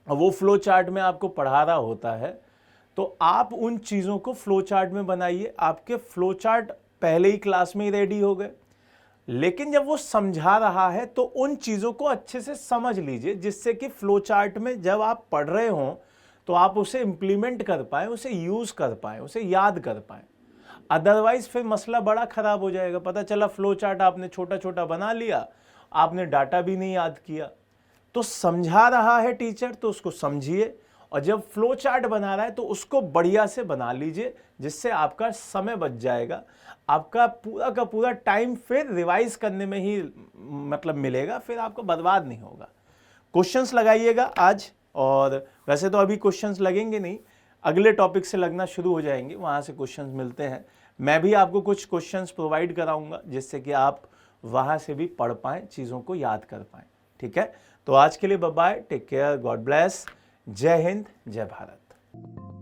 और वो फ्लो चार्ट में आपको पढ़ा रहा होता है, तो आप उन चीज़ों को फ्लो चार्ट में बनाइए। आपके फ्लो चार्ट पहले ही क्लास में ही रेडी हो गए, लेकिन जब वो समझा रहा है तो उन चीज़ों को अच्छे से समझ लीजिए, जिससे कि फ्लो चार्ट में जब आप पढ़ रहे हों तो आप उसे इम्प्लीमेंट कर पाएँ, उसे यूज़ कर पाएँ, उसे याद कर पाएँ। अदरवाइज फिर मसला बड़ा ख़राब हो जाएगा। पता चला फ्लो चार्ट आपने छोटा छोटा बना लिया, आपने डाटा भी नहीं याद किया। तो समझा रहा है टीचर तो उसको समझिए, और जब फ्लो चार्ट बना रहा है तो उसको बढ़िया से बना लीजिए, जिससे आपका समय बच जाएगा, आपका पूरा का पूरा टाइम फिर रिवाइज करने में ही मतलब मिलेगा, फिर आपको बर्बाद नहीं होगा। क्वेश्चंस लगाइएगा आज, और वैसे तो अभी क्वेश्चंस लगेंगे नहीं, अगले टॉपिक से लगना शुरू हो जाएंगे, वहाँ से क्वेश्चंस मिलते हैं। मैं भी आपको कुछ क्वेश्चंस प्रोवाइड कराऊंगा जिससे कि आप वहाँ से भी पढ़ पाएँ, चीज़ों को याद कर पाएँ। ठीक है, तो आज के लिए bye bye, take care, God bless, जय हिंद, जय भारत।